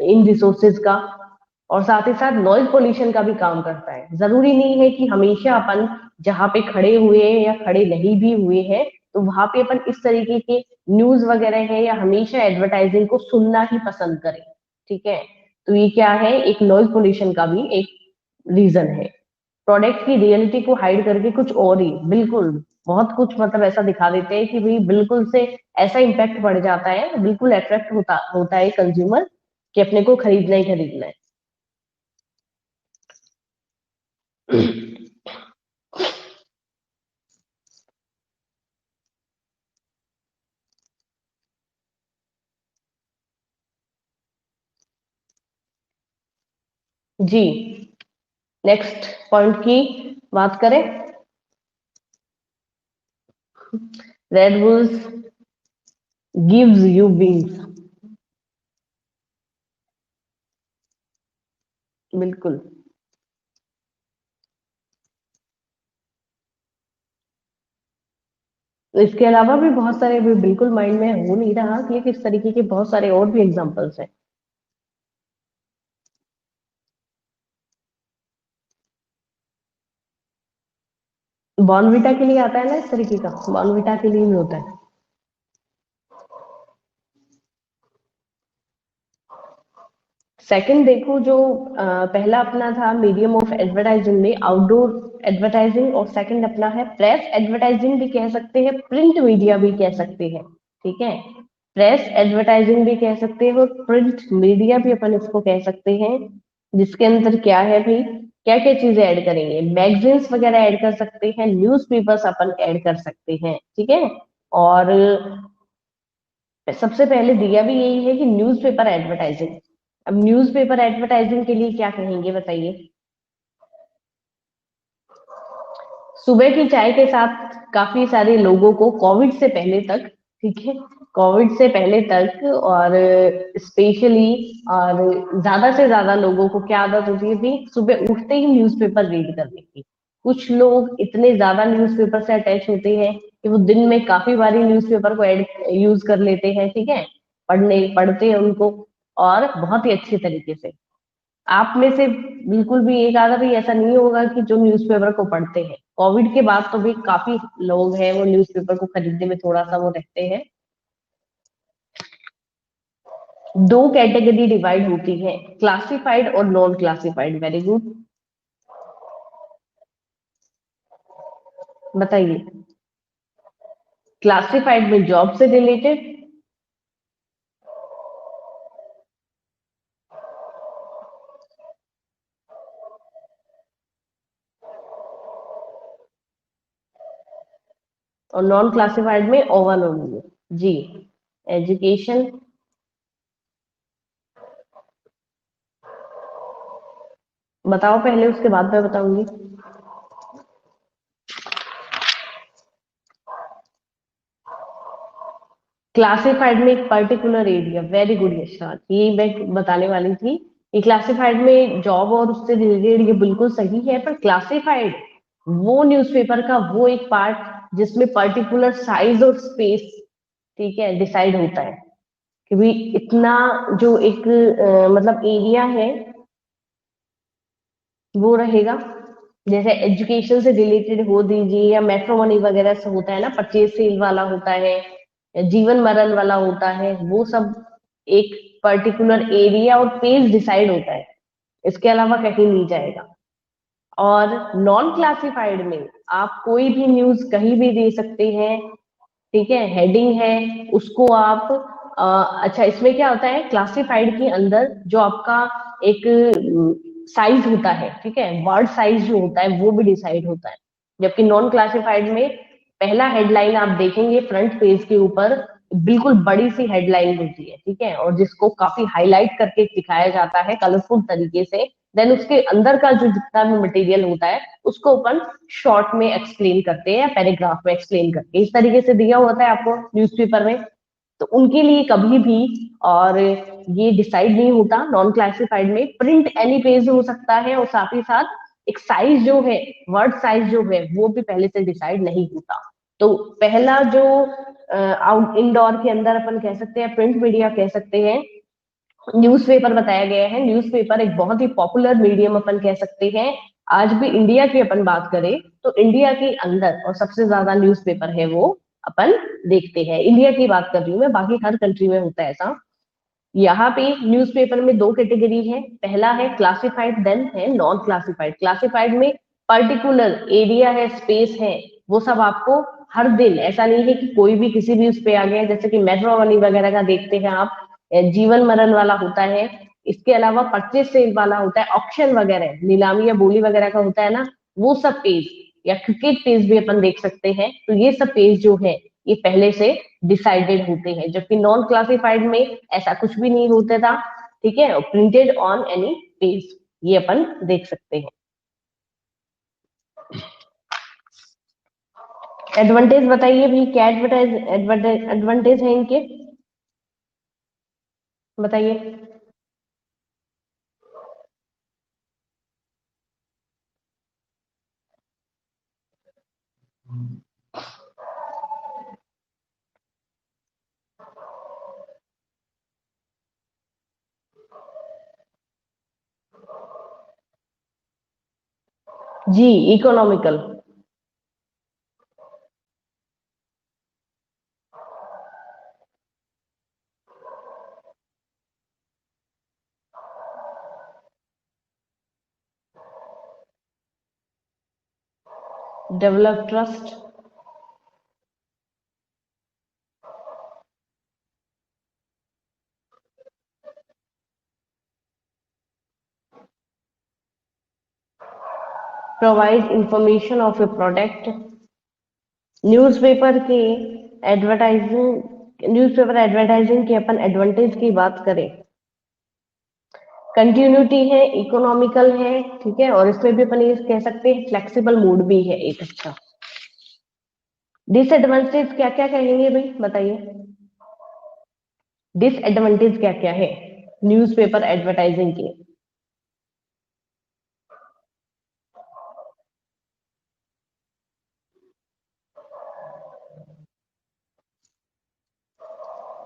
इन रिसोर्सेज का। और साथ ही साथ नॉइज पोल्यूशन का भी काम करता है। जरूरी नहीं है कि हमेशा अपन जहाँ पे खड़े हुए हैं या खड़े नहीं भी हुए हैं तो वहां पे अपन इस तरीके के न्यूज वगैरह है या हमेशा एडवर्टाइजिंग को सुनना ही पसंद करें। ठीक है, तो ये क्या है, एक नॉइज पोल्यूशन का भी एक रीजन है। प्रोडक्ट की रियलिटी को हाइड करके कुछ और ही बिल्कुल बहुत कुछ मतलब ऐसा दिखा देते हैं कि भाई बिल्कुल से ऐसा इम्पैक्ट पड़ जाता है, बिल्कुल अट्रैक्ट होता होता है कंज्यूमर कि अपने को खरीदना ही खरीदना है। जी, नेक्स्ट पॉइंट की बात करें। Red bulls gives you wings. बिल्कुल। तो इसके अलावा भी बहुत सारे, भी बिल्कुल माइंड में हो नहीं रहा कि किस तरीके के बहुत सारे और भी एग्जांपल्स हैं। बॉर्नविटा के लिए आता है ना इस तरीके का, बॉर्नविटा के लिए भी होता है। सेकंड देखो, जो पहला अपना था मीडियम ऑफ एडवर्टाइजिंग में आउटडोर एडवर्टाइजिंग, और सेकंड अपना है प्रेस एडवर्टाइजिंग भी कह सकते हैं, प्रिंट मीडिया भी कह सकते हैं। ठीक है, प्रेस एडवर्टाइजिंग भी कह सकते हैं और प्रिंट मीडिया भी अपन इसको कह सकते हैं। जिसके अंदर क्या है भाई, क्या क्या चीजें ऐड करेंगे, मैगजीन्स वगैरह ऐड कर सकते हैं, न्यूज़पेपर्स अपन ऐड कर सकते हैं। ठीक है, और सबसे पहले दिया भी यही है कि न्यूज़पेपर एडवर्टाइजिंग। अब न्यूज़पेपर एडवर्टाइजिंग के लिए क्या कहेंगे बताइए। सुबह की चाय के साथ काफी सारे लोगों को कोविड से पहले तक, ठीक है, कोविड से पहले तक, और स्पेशली और ज्यादा से ज्यादा लोगों को क्या आदत होती थी, सुबह उठते ही न्यूज़पेपर रीड करने की। कुछ लोग इतने ज्यादा न्यूज़पेपर से अटैच होते हैं कि वो दिन में काफी बारी न्यूज़पेपर को ऐड यूज कर लेते हैं। ठीक है, पढ़ते हैं उनको, और बहुत ही अच्छे तरीके से। आप में से बिल्कुल भी एक आधा भी ऐसा नहीं होगा कि जो न्यूज़पेपर को पढ़ते हैं। कोविड के बाद तो भी काफी लोग हैं वो न्यूज़पेपर को खरीदने में थोड़ा सा वो रहते हैं। दो कैटेगरी डिवाइड होती है, क्लासिफाइड और नॉन क्लासिफाइड। वेरी गुड, बताइए। क्लासिफाइड में जॉब से रिलेटेड, और नॉन क्लासिफाइड में ओवन ओनली। जी, एजुकेशन। बताओ पहले, उसके बाद मैं बताऊंगी। क्लासिफाइड में एक particular area, very good Yashraj, ये मैं बताने वाली थी। ये क्लासिफाइड में जॉब और उससे रिलेटेड, ये बिल्कुल सही है, पर क्लासिफाइड वो न्यूज़पेपर का वो एक पार्ट जिसमें पर्टिकुलर साइज और स्पेस, ठीक है, डिसाइड होता है कि भाई इतना जो एक मतलब एरिया है वो रहेगा। जैसे एजुकेशन से रिलेटेड हो दीजिए, या मैट्रोमनी वगैरह से होता है ना, परचेज सेल वाला होता है, या जीवन मरण वाला होता है, वो सब एक पर्टिकुलर एरिया और पेज डिसाइड होता है, इसके अलावा कहीं नहीं जाएगा। और नॉन क्लासिफाइड में आप कोई भी न्यूज कहीं भी दे सकते हैं। ठीक है, हेडिंग है, उसको आप अच्छा, इसमें क्या होता है, क्लासिफाइड के अंदर जो आपका एक साइज होता है, ठीक है, वर्ड साइज जो होता है वो भी डिसाइड होता है। जबकि नॉन क्लासिफाइड में पहला हेडलाइन आप देखेंगे फ्रंट पेज के ऊपर, बिल्कुल बड़ी सी हेडलाइन होती है, ठीक है, और जिसको काफी हाईलाइट करके दिखाया जाता है कलरफुल तरीके से। देन उसके अंदर का जो जितना भी मटेरियल होता है उसको अपन शॉर्ट में एक्सप्लेन करते हैं, या पैराग्राफ में एक्सप्लेन करते हैं, इस तरीके से दिया होता है आपको न्यूज़पेपर में। तो उनके लिए कभी भी, और ये डिसाइड नहीं होता नॉन क्लासिफाइड में, प्रिंट एनी पेज हो सकता है, और साथ ही साथ एक साइज जो है, वर्ड साइज जो है वो भी पहले से डिसाइड नहीं होता। तो पहला जो आउट इंडोर के अंदर अपन कह सकते हैं, प्रिंट मीडिया कह सकते हैं, न्यूज़पेपर बताया गया है। न्यूज़पेपर एक बहुत ही पॉपुलर मीडियम अपन कह सकते हैं। आज भी इंडिया की अपन बात करें तो इंडिया के अंदर और सबसे ज्यादा न्यूज़पेपर है वो अपन देखते हैं। इंडिया की बात कर रही हूँ मैं, बाकी हर कंट्री में होता है ऐसा। यहाँ पे न्यूज़पेपर में दो कैटेगरी है, पहला है क्लासिफाइड, देन है नॉन क्लासिफाइड। क्लासिफाइड में पर्टिकुलर एरिया है, स्पेस है, वो सब आपको हर दिन, ऐसा नहीं है कि कोई भी किसी भी उस पे आ गया, जैसे कि मेट्रो वाली वगैरह का देखते हैं आप, जीवन मरण वाला होता है, इसके अलावा परचेज सेल वाला होता है, ऑक्शन वगैरह, नीलामी या बोली वगैरह का होता है ना, वो सब पेज, या क्रिकेट पेज भी अपन देख सकते हैं। तो ये सब पेज जो है ये पहले से डिसाइडेड होते हैं, जबकि नॉन क्लासिफाइड में ऐसा कुछ भी नहीं होता था। ठीक है, प्रिंटेड ऑन एनी पेज, ये अपन देख सकते हैं। एडवांटेज बताइए भी, क्या एडवांटेज है इनके, बताइए। जी, economical. Develop trust. Provide information of a product. Newspaper के न्यूज़पेपर एडवर्टाइजिंग की अपन एडवांटेज की बात करें, कंटिन्यूटी है, इकोनॉमिकल है, ठीक है, और इसमें भी अपन ये कह सकते हैं फ्लेक्सिबल मोड भी है एक अच्छा। डिसएडवांटेज क्या क्या कहेंगे भाई, बताइए। डिसएडवांटेज क्या क्या है न्यूज़पेपर एडवर्टाइजिंग के।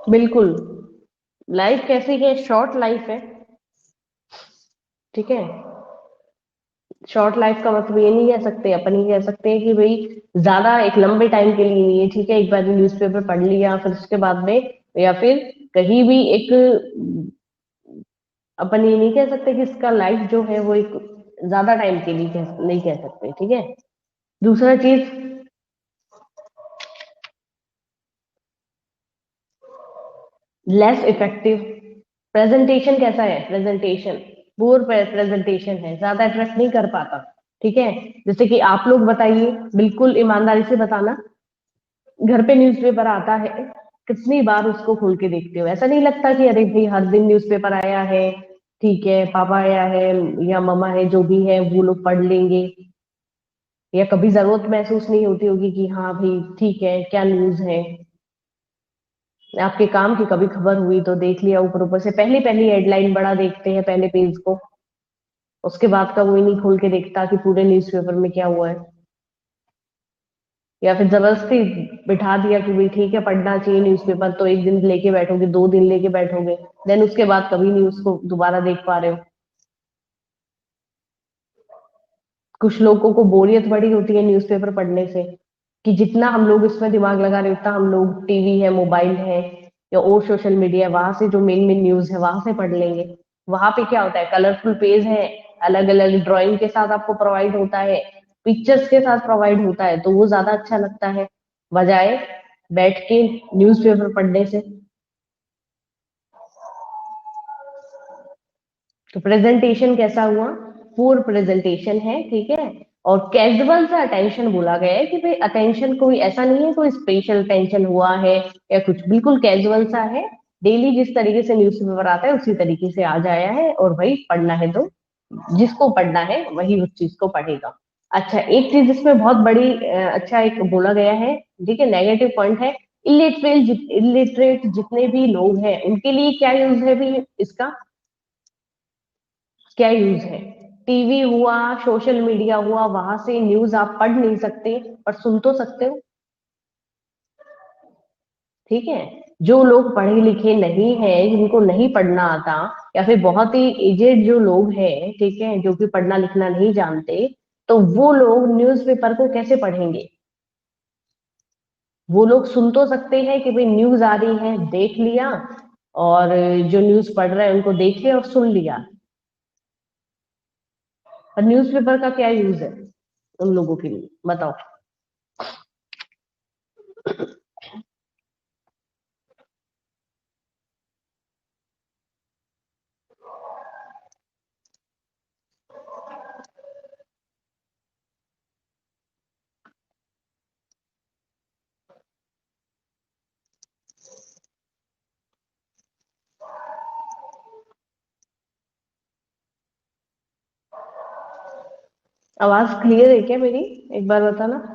बिल्कुल, लाइफ कैसी है, शॉर्ट लाइफ है। ठीक है, शॉर्ट लाइफ का मतलब ये नहीं कह सकते अपन, ये कह सकते हैं कि भाई ज्यादा एक लंबे टाइम के लिए नहीं है। ठीक है, एक बार न्यूज़पेपर पढ़ लिया, फिर उसके बाद में, या फिर कहीं भी एक, अपन ये नहीं कह सकते कि इसका लाइफ जो है वो एक ज्यादा टाइम के लिए नहीं कह सकते। ठीक है, दूसरा चीज, लेस इफेक्टिव। प्रेजेंटेशन कैसा है, प्रेजेंटेशन पुअर प्रेजेंटेशन है, ज्यादा अट्रैक्ट नहीं कर पाता। ठीक है, जैसे कि आप लोग बताइए, बिल्कुल ईमानदारी से बताना, घर पे न्यूज़पेपर आता है, कितनी बार उसको खोल के देखते हो? ऐसा नहीं लगता कि अरे भाई हर दिन न्यूज़पेपर आया है, ठीक है, पापा आया है या मम्मा है, जो भी है वो लोग पढ़ लेंगे, या कभी जरूरत महसूस नहीं होती होगी कि हाँ भाई ठीक है क्या न्यूज है, आपके काम की कभी खबर हुई तो देख लिया ऊपर ऊपर से, पहली पहली हेडलाइन बड़ा देखते हैं पहले पेज को, उसके बाद का कोई नहीं खोल के देखता कि पूरे न्यूज़पेपर में क्या हुआ है। या फिर जबरदस्ती बिठा दिया कि भाई ठीक है पढ़ना चाहिए न्यूज़पेपर, तो एक दिन लेके बैठोगे, 2 दिन लेके बैठोगे, देन उसके बाद कभी नहीं उसको दोबारा देख पा रहे हो। कुछ लोगों को बोरियत बड़ी होती है न्यूज़पेपर पढ़ने से, कि जितना हम लोग इसमें दिमाग लगा रहे उतना हम लोग टीवी है, मोबाइल है, या और सोशल मीडिया है, वहां से जो मेन मेन न्यूज है वहां से पढ़ लेंगे। वहां पे क्या होता है, कलरफुल पेज है, अलग अलग ड्राइंग के साथ आपको प्रोवाइड होता है, पिक्चर्स के साथ प्रोवाइड होता है, तो वो ज्यादा अच्छा लगता है बजाय बैठ के न्यूज़पेपर पढ़ने से। तो प्रेजेंटेशन कैसा हुआ, पूर प्रेजेंटेशन है। ठीक है, और कैजुअल सा अटेंशन बोला गया है कि भाई अटेंशन कोई ऐसा नहीं है कोई स्पेशल टेंशन हुआ है या कुछ, बिल्कुल कैजुअल सा है, डेली जिस तरीके से न्यूज़पेपर आता है उसी तरीके से आ जाया है, और भाई पढ़ना है तो जिसको पढ़ना है वही उस चीज को पढ़ेगा। अच्छा, एक चीज इसमें बहुत बड़ी अच्छा एक बोला गया है, ठीक है, नेगेटिव पॉइंट है, इलिटरेट जितने भी लोग हैं उनके लिए क्या यूज है भी इसका, क्या यूज है? टीवी हुआ, सोशल मीडिया हुआ, वहां से न्यूज आप पढ़ नहीं सकते पर सुन तो सकते हो। ठीक है, जो लोग पढ़े लिखे नहीं है, जिनको नहीं पढ़ना आता, या फिर बहुत ही एजेड जो लोग हैं, ठीक है, जो कि पढ़ना लिखना नहीं जानते, तो वो लोग न्यूज़पेपर को कैसे पढ़ेंगे? वो लोग सुन तो सकते हैं कि भाई न्यूज आ रही है, देख लिया, और जो न्यूज पढ़ रहे हैं उनको देख लिया और सुन लिया, और न्यूज़पेपर का क्या यूज है उन लोगों के लिए, बताओ। आवाज क्लियर है क्या मेरी? एक बार बताना।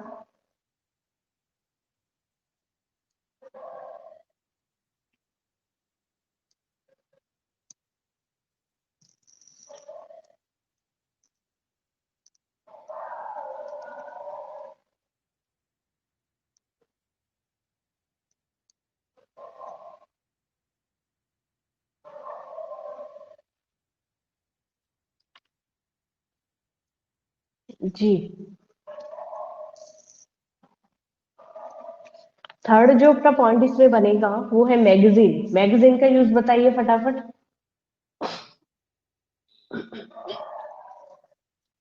जी। थर्ड जो अपना पॉइंट इसमें बनेगा वो है मैगजीन। मैगजीन का यूज बताइए फटाफट।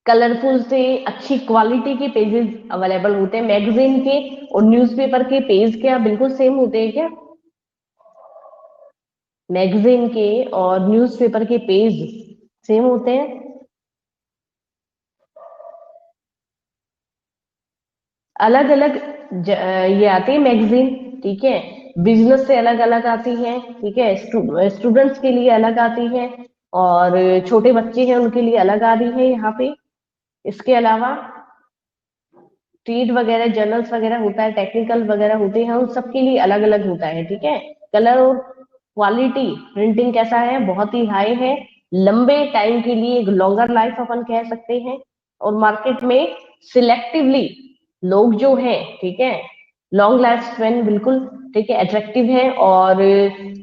कलरफुल से अच्छी क्वालिटी के पेजेस अवेलेबल होते हैं मैगजीन के। और न्यूज़पेपर के पेज क्या बिल्कुल सेम होते हैं क्या? मैगजीन के और न्यूज़पेपर के पेज सेम होते हैं? अलग अलग ये आती है मैगजीन। ठीक है। बिजनेस से अलग अलग आती है। ठीक है। स्टूडेंट्स के लिए अलग आती है। और छोटे बच्चे हैं उनके लिए अलग आ रही है यहाँ पे। इसके अलावा ट्रीट वगैरह जर्नल्स वगैरह होता है, टेक्निकल वगैरह होते हैं, उन सबके लिए अलग अलग होता है। ठीक है। कलर और क्वालिटी प्रिंटिंग कैसा है? बहुत ही हाई है। लंबे टाइम के लिए, एक लॉन्गर लाइफ अपन कह सकते हैं। और मार्केट में सिलेक्टिवली लोग जो है, ठीक है, लॉन्ग लाइफ स्पेन बिल्कुल, ठीक है, अट्रैक्टिव है। और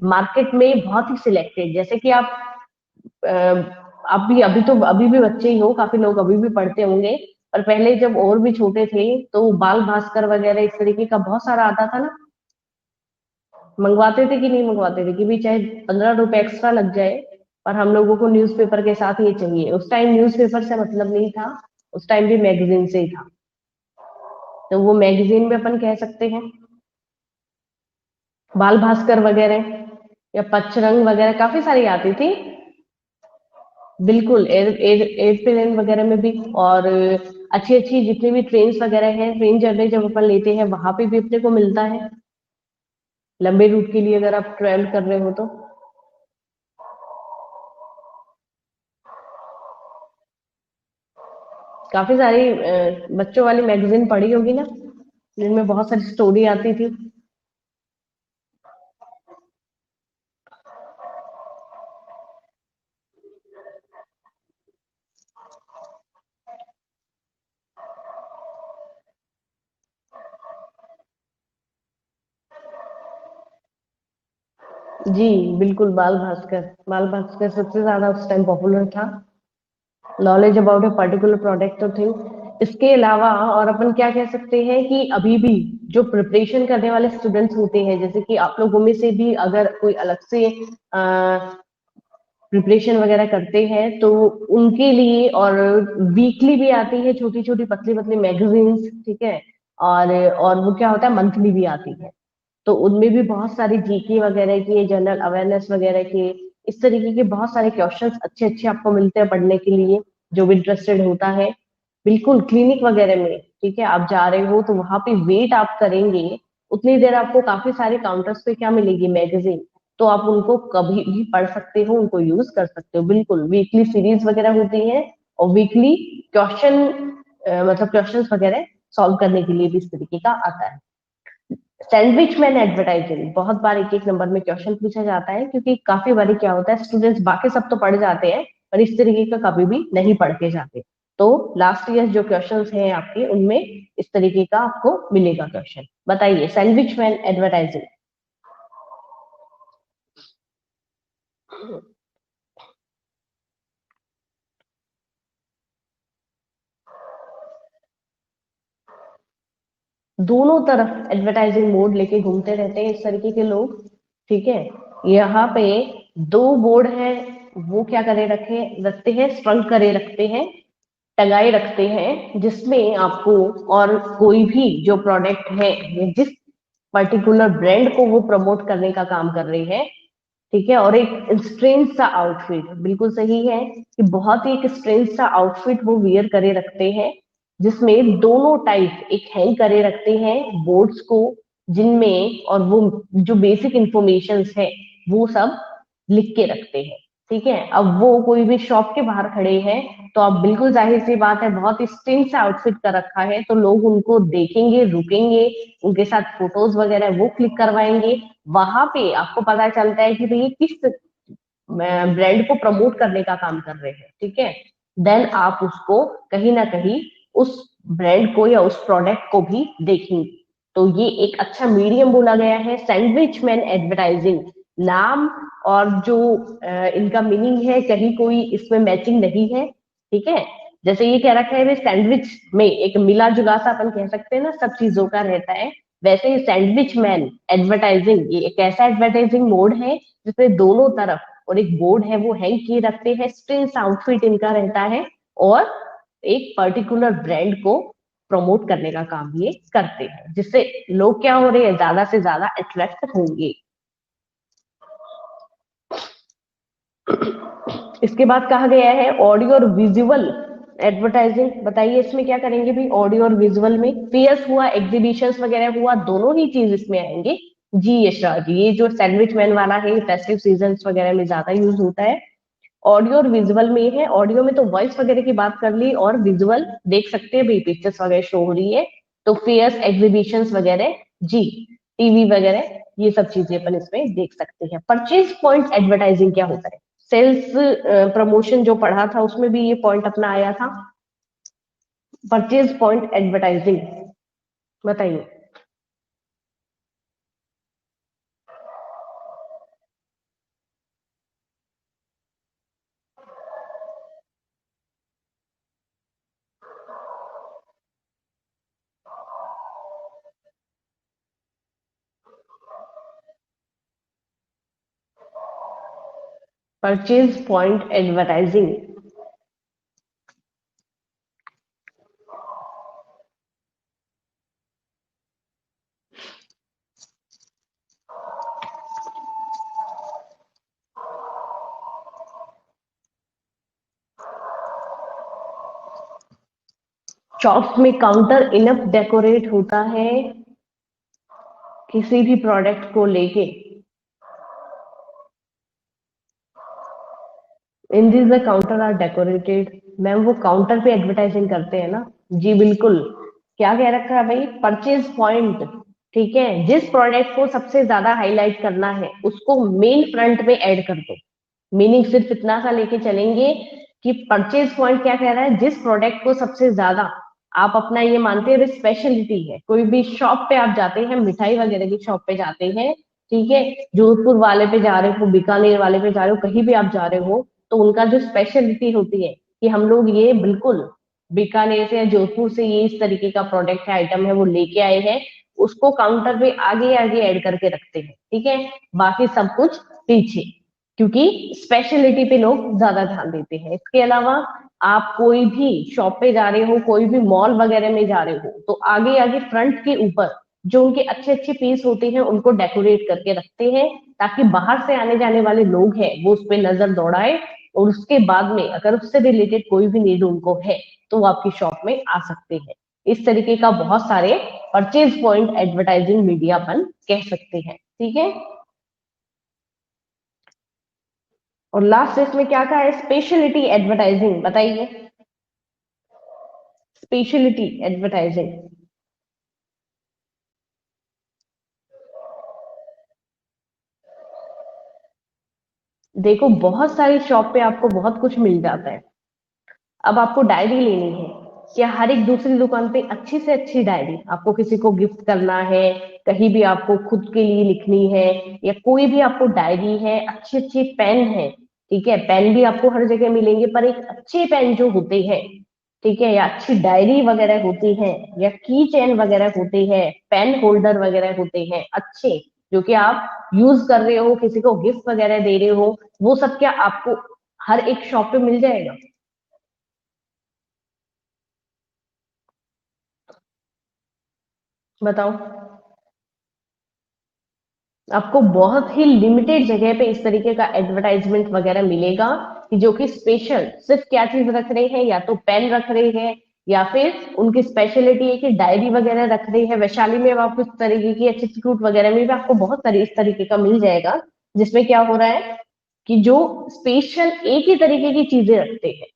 मार्केट में बहुत ही सिलेक्टेड, जैसे कि आप अ, अभी तो अभी भी बच्चे ही हो, काफी लोग अभी भी पढ़ते होंगे। पर पहले जब और भी छोटे थे तो बाल भास्कर वगैरह इस तरीके का बहुत सारा आता था ना। मंगवाते थे कि नहीं मंगवाते थे? कि भी चाहे 15 रुपए एक्स्ट्रा लग जाए, पर हम लोगों को न्यूज़पेपर के साथ ये चाहिए। उस टाइम न्यूज़पेपर से मतलब नहीं था, उस टाइम भी मैगजीन से ही था। तो वो मैगजीन में अपन कह सकते हैं। बाल भास्कर वगैरह या पचरंग वगैरह काफी सारी आती थी। बिल्कुल एयरप्लेन वगैरह में भी। और अच्छी अच्छी जितनी भी ट्रेन वगैरह हैं, ट्रेन जर्नी जब अपन लेते हैं वहां पे भी अपने को मिलता है, लंबे रूट के लिए अगर आप ट्रेवल कर रहे हो तो। काफी सारी बच्चों वाली मैगजीन पढ़ी होगी ना, जिनमें बहुत सारी स्टोरी आती थी। जी बिल्कुल। बाल भास्कर सबसे ज्यादा उस टाइम पॉपुलर था। Knowledge about a particular product और थिंग। इसके अलावा और अपन क्या कह सकते हैं कि अभी भी जो प्रिपरेशन करने वाले स्टूडेंट्स होते हैं, जैसे कि आप लोगों में से भी अगर कोई अलग से प्रिपरेशन वगैरह करते हैं तो उनके लिए, और वीकली भी आती है छोटी छोटी पतली पतली मैगजीन्स, ठीक है। और वो क्या होता है, मंथली भी आती है। तो उनमें भी बहुत सारी जीके वगैरह की, जनरल अवेयरनेस वगैरह के, इस तरीके के बहुत सारे क्वेश्चंस अच्छे अच्छे आपको मिलते हैं पढ़ने के लिए, जो भी इंटरेस्टेड होता है। बिल्कुल क्लिनिक वगैरह में, ठीक है, आप जा रहे हो तो वहां पे वेट आप करेंगे, उतनी देर आपको काफी सारे काउंटर्स पे क्या मिलेगी, मैगजीन। तो आप उनको कभी भी पढ़ सकते हो, उनको यूज कर सकते हो। बिल्कुल वीकली सीरीज वगैरह होती है, और वीकली क्वेश्चन, मतलब क्वेश्चंस वगैरह सॉल्व करने के लिए भी इस तरीके का आता है। सैंडविच मैन एडवर्टाइजिंग बहुत बार एक एक नंबर में क्वेश्चन पूछा जाता है, क्योंकि काफी बार क्या होता है, स्टूडेंट्स बाकी सब तो पढ़ जाते हैं पर इस तरीके का कभी भी नहीं पढ़ के जाते। तो लास्ट ईयर जो क्वेश्चंस हैं आपके, उनमें इस तरीके का आपको मिलेगा क्वेश्चन। बताइए सैंडविच मैन एडवर्टाइजिंग। दोनों तरफ एडवर्टाइजिंग बोर्ड लेके घूमते रहते हैं इस तरीके के लोग। ठीक है। यहाँ पे दो बोर्ड है, वो क्या करे रखे रखते हैं, स्ट्रंग करे रखते हैं, टंगाए रखते हैं, जिसमें आपको और कोई भी जो प्रोडक्ट है, या जिस पर्टिकुलर ब्रांड को वो प्रमोट करने का काम कर रही है, ठीक है, और एक स्ट्रेंज सा आउटफिट, बिल्कुल सही है कि बहुत ही एक स्ट्रेंज सा आउटफिट वो वियर करे रखते हैं, जिसमें दोनों टाइप एक हैंग करे रखते हैं बोर्ड्स को, जिनमें और वो जो बेसिक इंफॉर्मेशन है वो सब लिख के रखते हैं। ठीक है। अब वो कोई भी शॉप के बाहर खड़े हैं, तो अब बिल्कुल जाहिर सी बात है, बहुत स्टिंग से आउटफिट कर रखा है, तो लोग उनको देखेंगे, रुकेंगे, उनके साथ फोटोज वगैरह वो क्लिक करवाएंगे। वहां पे आपको पता चलता है कि भाई ये किस ब्रांड को प्रमोट करने का काम कर रहे हैं, ठीक है। देन आप उसको कहीं ना कहीं उस ब्रांड को या उस प्रोडक्ट को भी देखेंगे। तो ये एक अच्छा मीडियम बोला गया है सैंडविच मैन एडवर्टाइजिंग। नाम और जो इनका मीनिंग है, कहीं कोई इसमें मैचिंग नहीं है, ठीक है। जैसे ये कह रखा है सैंडविच में एक मिला जुला सा अपन कह सकते हैं ना, सब चीजों का रहता है। वैसे ही सैंडविच मैन एडवर्टाइजिंग ये एक ऐसा एडवर्टाइजिंग मोड है जिसमें दोनों तरफ और एक बोर्ड है वो हैंग किए रखते हैं, स्ट्रेंस आउटफिट इनका रहता है, और एक पर्टिकुलर ब्रांड को प्रमोट करने का काम ये करते हैं, जिससे लोग क्या हो रहे हैं, ज्यादा से ज्यादा अट्रैक्ट होंगे। इसके बाद कहा गया है ऑडियो और विजुअल एडवर्टाइजिंग। बताइए इसमें क्या करेंगे भी, ऑडियो और विजुअल में फेयर्स हुआ, एग्जीबिशंस वगैरह हुआ, दोनों ही चीज इसमें आएंगे। जी यशरा जी, ये जो सैंडविच मैन वाला है फेस्टिव सीजन वगैरह में ज्यादा यूज होता है। ऑडियो और विजुअल में है, ऑडियो में तो वॉइस वगैरह की बात कर ली, और विजुअल देख सकते हैं भाई, पिक्चर्स वगैरह शो हो रही है, तो फेयर्स एग्जीबिशंस वगैरह, जी टीवी वगैरह, ये सब चीजें अपन इसमें देख सकते हैं। परचेज पॉइंट एडवर्टाइजिंग क्या होता है, सेल्स प्रमोशन जो पढ़ा था उसमें भी ये पॉइंट अपना आया था, परचेज पॉइंट एडवर्टाइजिंग। बताइए। परचेज पॉइंट एडवर्टाइजिंग, शॉप्स में काउंटर इनफ डेकोरेट होता है किसी भी प्रोडक्ट को लेके। In this the counter are decorated. Ma'am वो काउंटर पे एडवर्टाइजिंग करते हैं ना। जी बिल्कुल। क्या कह रखा है भाई, परचेज पॉइंट, ठीक है। जिस प्रोडक्ट को सबसे ज्यादा हाईलाइट करना है उसको मेन फ्रंट में ऐड कर दो। मीनिंग सिर्फ इतना सा लेके चलेंगे कि परचेज पॉइंट क्या कह रहा है, जिस प्रोडक्ट को सबसे ज्यादा आप अपना ये मानते हैं स्पेशलिटी है, कोई भी शॉप पे आप जाते हैं, मिठाई वगैरह की शॉप पे जाते हैं, ठीक है, जोधपुर वाले पे जा रहे हो, बीकानेर वाले पे जा रहे हो, कहीं भी आप जा रहे हो, तो उनका जो स्पेशलिटी होती है कि हम लोग ये बिल्कुल बीकानेर से या जोधपुर से ये इस तरीके का प्रोडक्ट है, आइटम है, वो लेके आए हैं, उसको काउंटर पे आगे आगे ऐड करके रखते हैं, ठीक है। बाकी सब कुछ पीछे, क्योंकि स्पेशलिटी पे लोग ज्यादा ध्यान देते हैं। इसके अलावा आप कोई भी शॉप पे जा रहे हो, कोई भी मॉल वगैरह में जा रहे हो, तो आगे आगे फ्रंट के ऊपर जो उनके अच्छे अच्छे पीस होते हैं उनको डेकोरेट करके रखते हैं, ताकि बाहर से आने जाने वाले लोग हैं वो उस पर नजर दौड़ाए, और उसके बाद में अगर उससे रिलेटेड कोई भी नीड उनको है तो वो आपकी शॉप में आ सकते हैं। इस तरीके का बहुत सारे परचेज पॉइंट एडवर्टाइजिंग मीडिया अपन कह सकते हैं, ठीक है। और लास्ट इसमें क्या कहा है, स्पेशलिटी एडवर्टाइजिंग। बताइए स्पेशलिटी एडवर्टाइजिंग। देखो बहुत सारी शॉप पे आपको बहुत कुछ मिल जाता है। अब आपको डायरी लेनी है, क्या हर एक दूसरी दुकान पे अच्छी से अच्छी डायरी आपको किसी को गिफ्ट करना है, कहीं भी आपको खुद के लिए लिखनी है, या कोई भी आपको डायरी है, अच्छी अच्छी पेन है, ठीक है, पेन भी आपको हर जगह मिलेंगे, पर एक अच्छे पेन जो होते हैं, ठीक है, या अच्छी डायरी वगैरह होती है, या की चेन वगैरह होते हैं, पेन होल्डर वगैरह होते हैं अच्छे, जो कि आप यूज कर रहे हो, किसी को गिफ्ट वगैरह दे रहे हो, वो सब क्या आपको हर एक शॉप पे मिल जाएगा? बताओ। आपको बहुत ही लिमिटेड जगह पे इस तरीके का एडवर्टाइजमेंट वगैरह मिलेगा, कि जो कि स्पेशल सिर्फ क्या चीज रख रहे हैं, या तो पेन रख रहे हैं, या फिर उनकी स्पेशलिटी है कि डायरी वगैरह रख रहे हैं। वैशाली में आपको इस तरीके की, चित्रकूट वगैरह में भी आपको बहुत सारी इस तरीके का मिल जाएगा, जिसमें क्या हो रहा है कि जो स्पेशल एक ही तरीके की चीजें रखते हैं,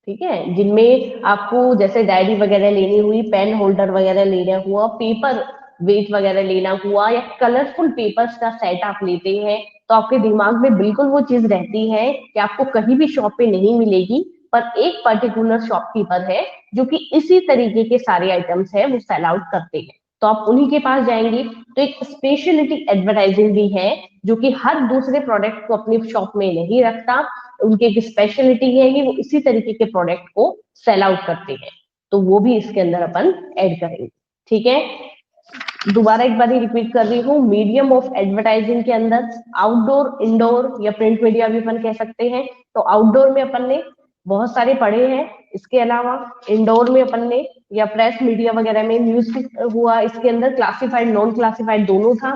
ठीक है, जिनमें आपको जैसे डायरी वगैरह लेनी हुई, पेन होल्डर वगैरह लेना हुआ, पेपर वेट वगैरह लेना हुआ, या कलरफुल पेपर्स का सेट आप लेते हैं, तो आपके दिमाग में बिल्कुल वो चीज रहती है कि आपको कहीं भी शॉप पे नहीं मिलेगी, पर एक पर्टिकुलर शॉपकीपर है जो कि इसी तरीके के सारे आइटम्स है वो सेल आउट करते हैं, तो आप उन्हीं के पास जाएंगे। तो एक स्पेशलिटी एडवर्टाइजिंग भी है जो कि हर दूसरे प्रोडक्ट को अपनी शॉप में नहीं रखता, उनकी एक स्पेशलिटी है कि वो इसी तरीके के प्रोडक्ट को सेल आउट करते हैं, तो वो भी इसके अंदर अपन ऐड करेंगे। ठीक है, दोबारा एक बार रिपीट कर रही हूँ, मीडियम ऑफ एडवर्टाइजिंग के अंदर आउटडोर, इंडोर या प्रिंट मीडिया भी अपन कह सकते हैं। तो आउटडोर में अपन ने बहुत सारे पढ़े हैं, इसके अलावा इंडोर में अपन ने या प्रेस मीडिया वगैरह में न्यूज हुआ, इसके अंदर क्लासिफाइड नॉन क्लासिफाइड दोनों था।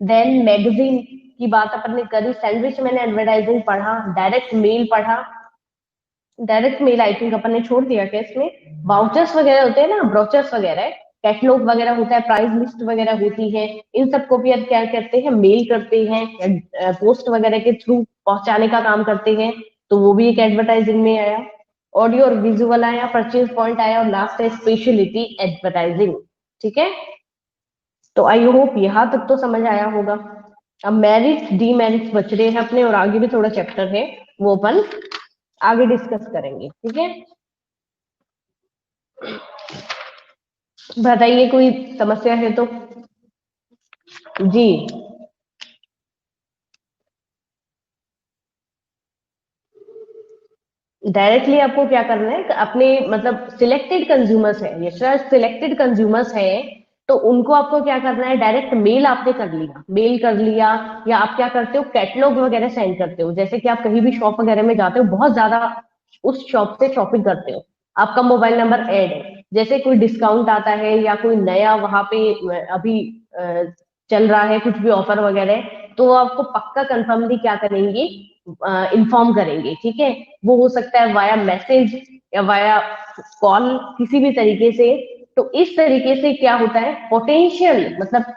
देन मैगजीन की बात अपन ने करी, सैंडविच मैंने एडवर्टाइजिंग पढ़ा, डायरेक्ट मेल पढ़ा, डायरेक्ट मेल आई थिंक अपन ने छोड़ दिया क्या इसमें, वाउचर्स वगैरह होते हैं ना, ब्रोचर्स वगैरह, कैटलॉग वगैरह होता है, प्राइस लिस्ट वगैरह होती है, इन सबको भी अब क्या करते हैं, मेल करते हैं या पोस्ट वगैरह के थ्रू पहुंचाने का काम करते हैं, तो वो भी एक एडवर्टाइजिंग में आया। ऑडियो और विजुअल आया, परचेज पॉइंट आया, और लास्ट है स्पेशलिटी एडवर्टाइजिंग। ठीक है, तो आई होप यहाँ तक तो समझ आया होगा। अब मेरिट्स डीमेरिट्स बच रहे हैं अपने, और आगे भी थोड़ा चैप्टर है वो अपन आगे डिस्कस करेंगे। ठीक है, बताइए कोई समस्या है तो। जी, डायरेक्टली आपको क्या करना है, अपने मतलब सिलेक्टेड कंज्यूमर्स है, ये सिलेक्टेड कंज्यूमर्स है, तो उनको आपको क्या करना है, डायरेक्ट मेल आपने कर लिया, मेल कर लिया, या आप क्या करते हो, कैटलॉग वगैरह सेंड करते हो, जैसे कि आप कहीं भी शॉप वगैरह में जाते हो, बहुत ज्यादा उस शॉप से शॉपिंग करते हो, आपका मोबाइल नंबर ऐड है, जैसे कोई डिस्काउंट आता है या कोई नया वहां पे अभी चल रहा है कुछ भी ऑफर वगैरह, तो वो आपको पक्का कंफर्मली क्या करेंगे, इन्फॉर्म करेंगे। ठीक है, वो हो सकता है वाया मैसेज या वाया कॉल, किसी भी तरीके से। तो इस तरीके से क्या होता है, पोटेंशियल मतलब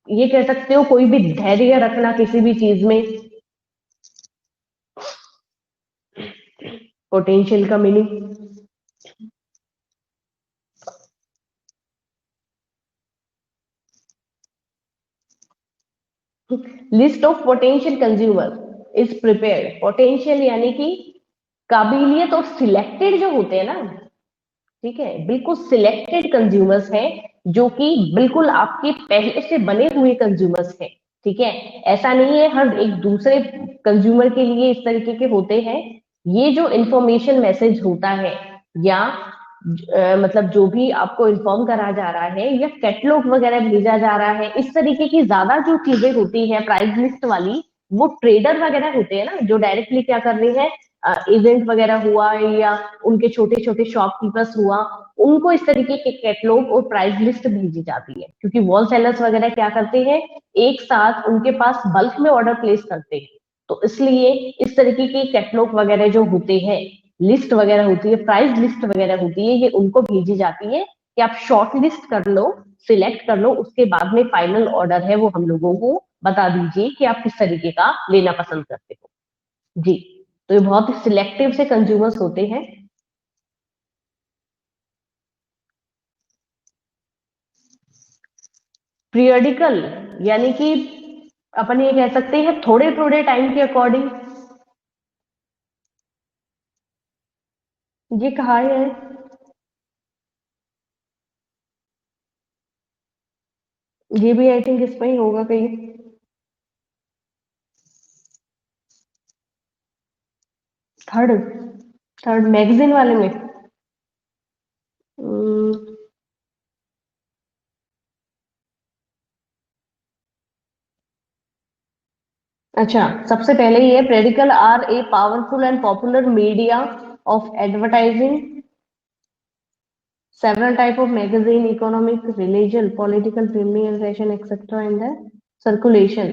ये कह सकते हो कोई भी धैर्य रखना किसी भी चीज में, पोटेंशियल का meaning, list of potential consumer is prepared, potential यानी कि काबिलियत, और सिलेक्टेड जो होते हैं ना, ठीक है, बिल्कुल सिलेक्टेड कंज्यूमर्स हैं, जो कि बिल्कुल आपके पहले से बने हुए कंज्यूमर्स हैं। ठीक है, ऐसा नहीं है हर एक दूसरे कंज्यूमर के लिए इस तरीके के होते हैं। ये जो इंफॉर्मेशन मैसेज होता है, या मतलब जो भी आपको इन्फॉर्म करा जा रहा है, या कैटलॉग वगैरह भेजा जा रहा है, इस तरीके की ज्यादा जो चीजें होती है प्राइस लिस्ट वाली, वो ट्रेडर वगैरह होते हैं ना, जो डायरेक्टली क्या कर रहे हैं, एजेंट वगैरह हुआ या उनके छोटे छोटे शॉपकीपर्स हुआ, उनको इस तरीके के कैटलॉग और प्राइस लिस्ट भेजी जाती है, क्योंकि वॉल सेलर्स वगैरह क्या करते हैं, एक साथ उनके पास बल्क में ऑर्डर प्लेस करते हैं, तो इसलिए इस तरीके के कैटलॉग वगैरह जो होते हैं, लिस्ट वगैरह होती है, प्राइस लिस्ट वगैरह होती है, ये उनको भेजी जाती है कि आप शॉर्ट लिस्ट कर लो, सिलेक्ट कर लो, उसके बाद में फाइनल ऑर्डर है वो हम लोगों को बता दीजिए कि आप किस तरीके का लेना पसंद करते हो। जी, तो ये बहुत ही सिलेक्टिव से कंज्यूमर्स होते हैं। पीरियडिकल यानी कि अपन ये कह सकते हैं थोड़े थोड़े टाइम के अकॉर्डिंग, ये कहा है, ये भी आई थिंक इसमें ही होगा कहीं, थर्ड, थर्ड मैगजीन वाले में। हम्म, अच्छा, सबसे पहले ये periodical are a powerful and popular media of advertising several type of magazine, economic, religion, political, premium, fashion, etc. in the circulation।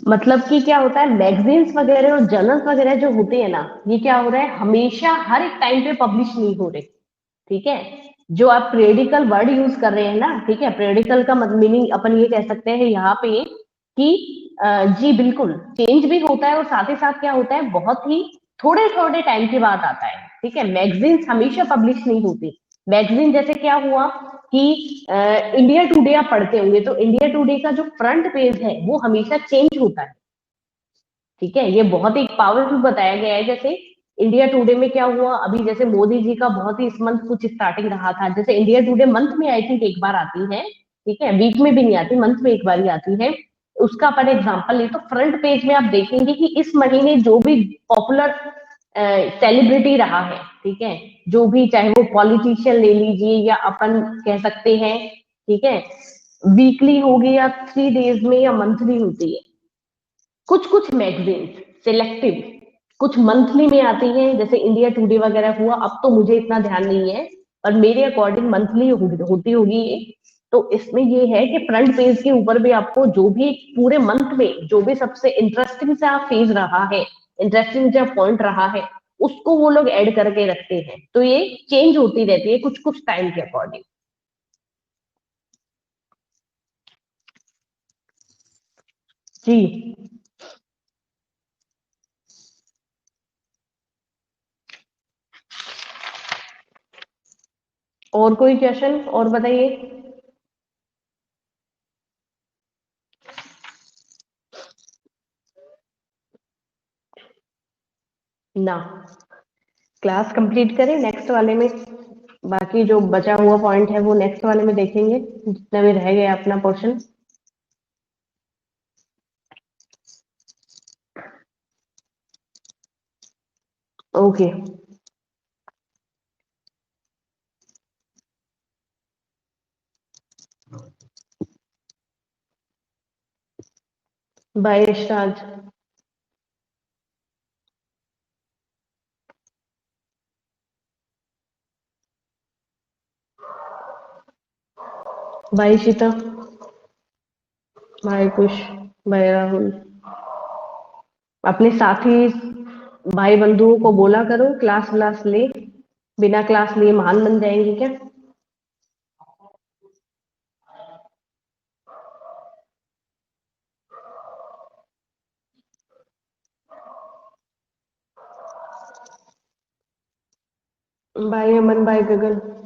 मतलब कि क्या होता है, मैगजीन्स वगैरह और जर्नल्स वगैरह जो होते हैं ना, ये क्या हो रहा है, हमेशा हर एक टाइम पे पब्लिश नहीं हो रहे। ठीक है, जो आप पीरियडिकल वर्ड यूज कर रहे हैं ना, ठीक है, पीरियडिकल का मीनिंग अपन ये कह सकते हैं यहाँ पे कि जी बिल्कुल, चेंज भी होता है और साथ ही साथ क्या होता है, बहुत ही थोड़े थोड़े टाइम के बाद आता है। ठीक है, मैगजीन्स हमेशा पब्लिश नहीं होती। मैगजीन जैसे क्या हुआ कि इंडिया टुडे आप पढ़ते होंगे, तो इंडिया टुडे का जो फ्रंट पेज है वो हमेशा चेंज होता है। ठीक है, ये बहुत ही पावरफुल बताया गया है। जैसे इंडिया टुडे में क्या हुआ, अभी जैसे मोदी जी का बहुत ही इस मंथ कुछ स्टार्टिंग रहा था, जैसे इंडिया टुडे मंथ में आई थिंक एक बार आती है। ठीक है, वीक में भी नहीं आती, मंथ में एक बार ही आती है। उसका अपन एग्जांपल ले तो फ्रंट पेज में आप देखेंगे कि इस महीने जो भी पॉपुलर सेलिब्रिटी रहा है, ठीक है, जो भी, चाहे वो पॉलिटिशियन ले लीजिए या अपन कह सकते हैं, ठीक है, वीकली होगी या 3 डेज में या मंथली होती है। कुछ कुछ मैगजीन सिलेक्टिव कुछ मंथली में आती हैं, जैसे इंडिया टुडे वगैरह हुआ, अब तो मुझे इतना ध्यान नहीं है, पर मेरे अकॉर्डिंग मंथली होती होगी ये। तो इसमें ये है कि फ्रंट पेज के ऊपर भी आपको जो भी पूरे मंथ में जो भी सबसे इंटरेस्टिंग सा फेज रहा है, इंटरेस्टिंग सा पॉइंट रहा है, उसको वो लोग ऐड करके रखते हैं। तो ये चेंज होती रहती है कुछ कुछ टाइम के अकॉर्डिंग। जी। और कोई क्वेश्चन और बताइए। ना, क्लास कंप्लीट करें नेक्स्ट वाले में, बाकी जो बचा हुआ पॉइंट है वो नेक्स्ट वाले में देखेंगे, जितना भी रह गया अपना portion. Okay. Bye Yashraj. Bye Sheeta. Bye Kush. Bye Rahul. अपने साथी भाई बंधुओं को बोला करो क्लास व्लास ले, बिना क्लास लिए महान बन जाएंगे क्या। बाय अमन, बाय गगन।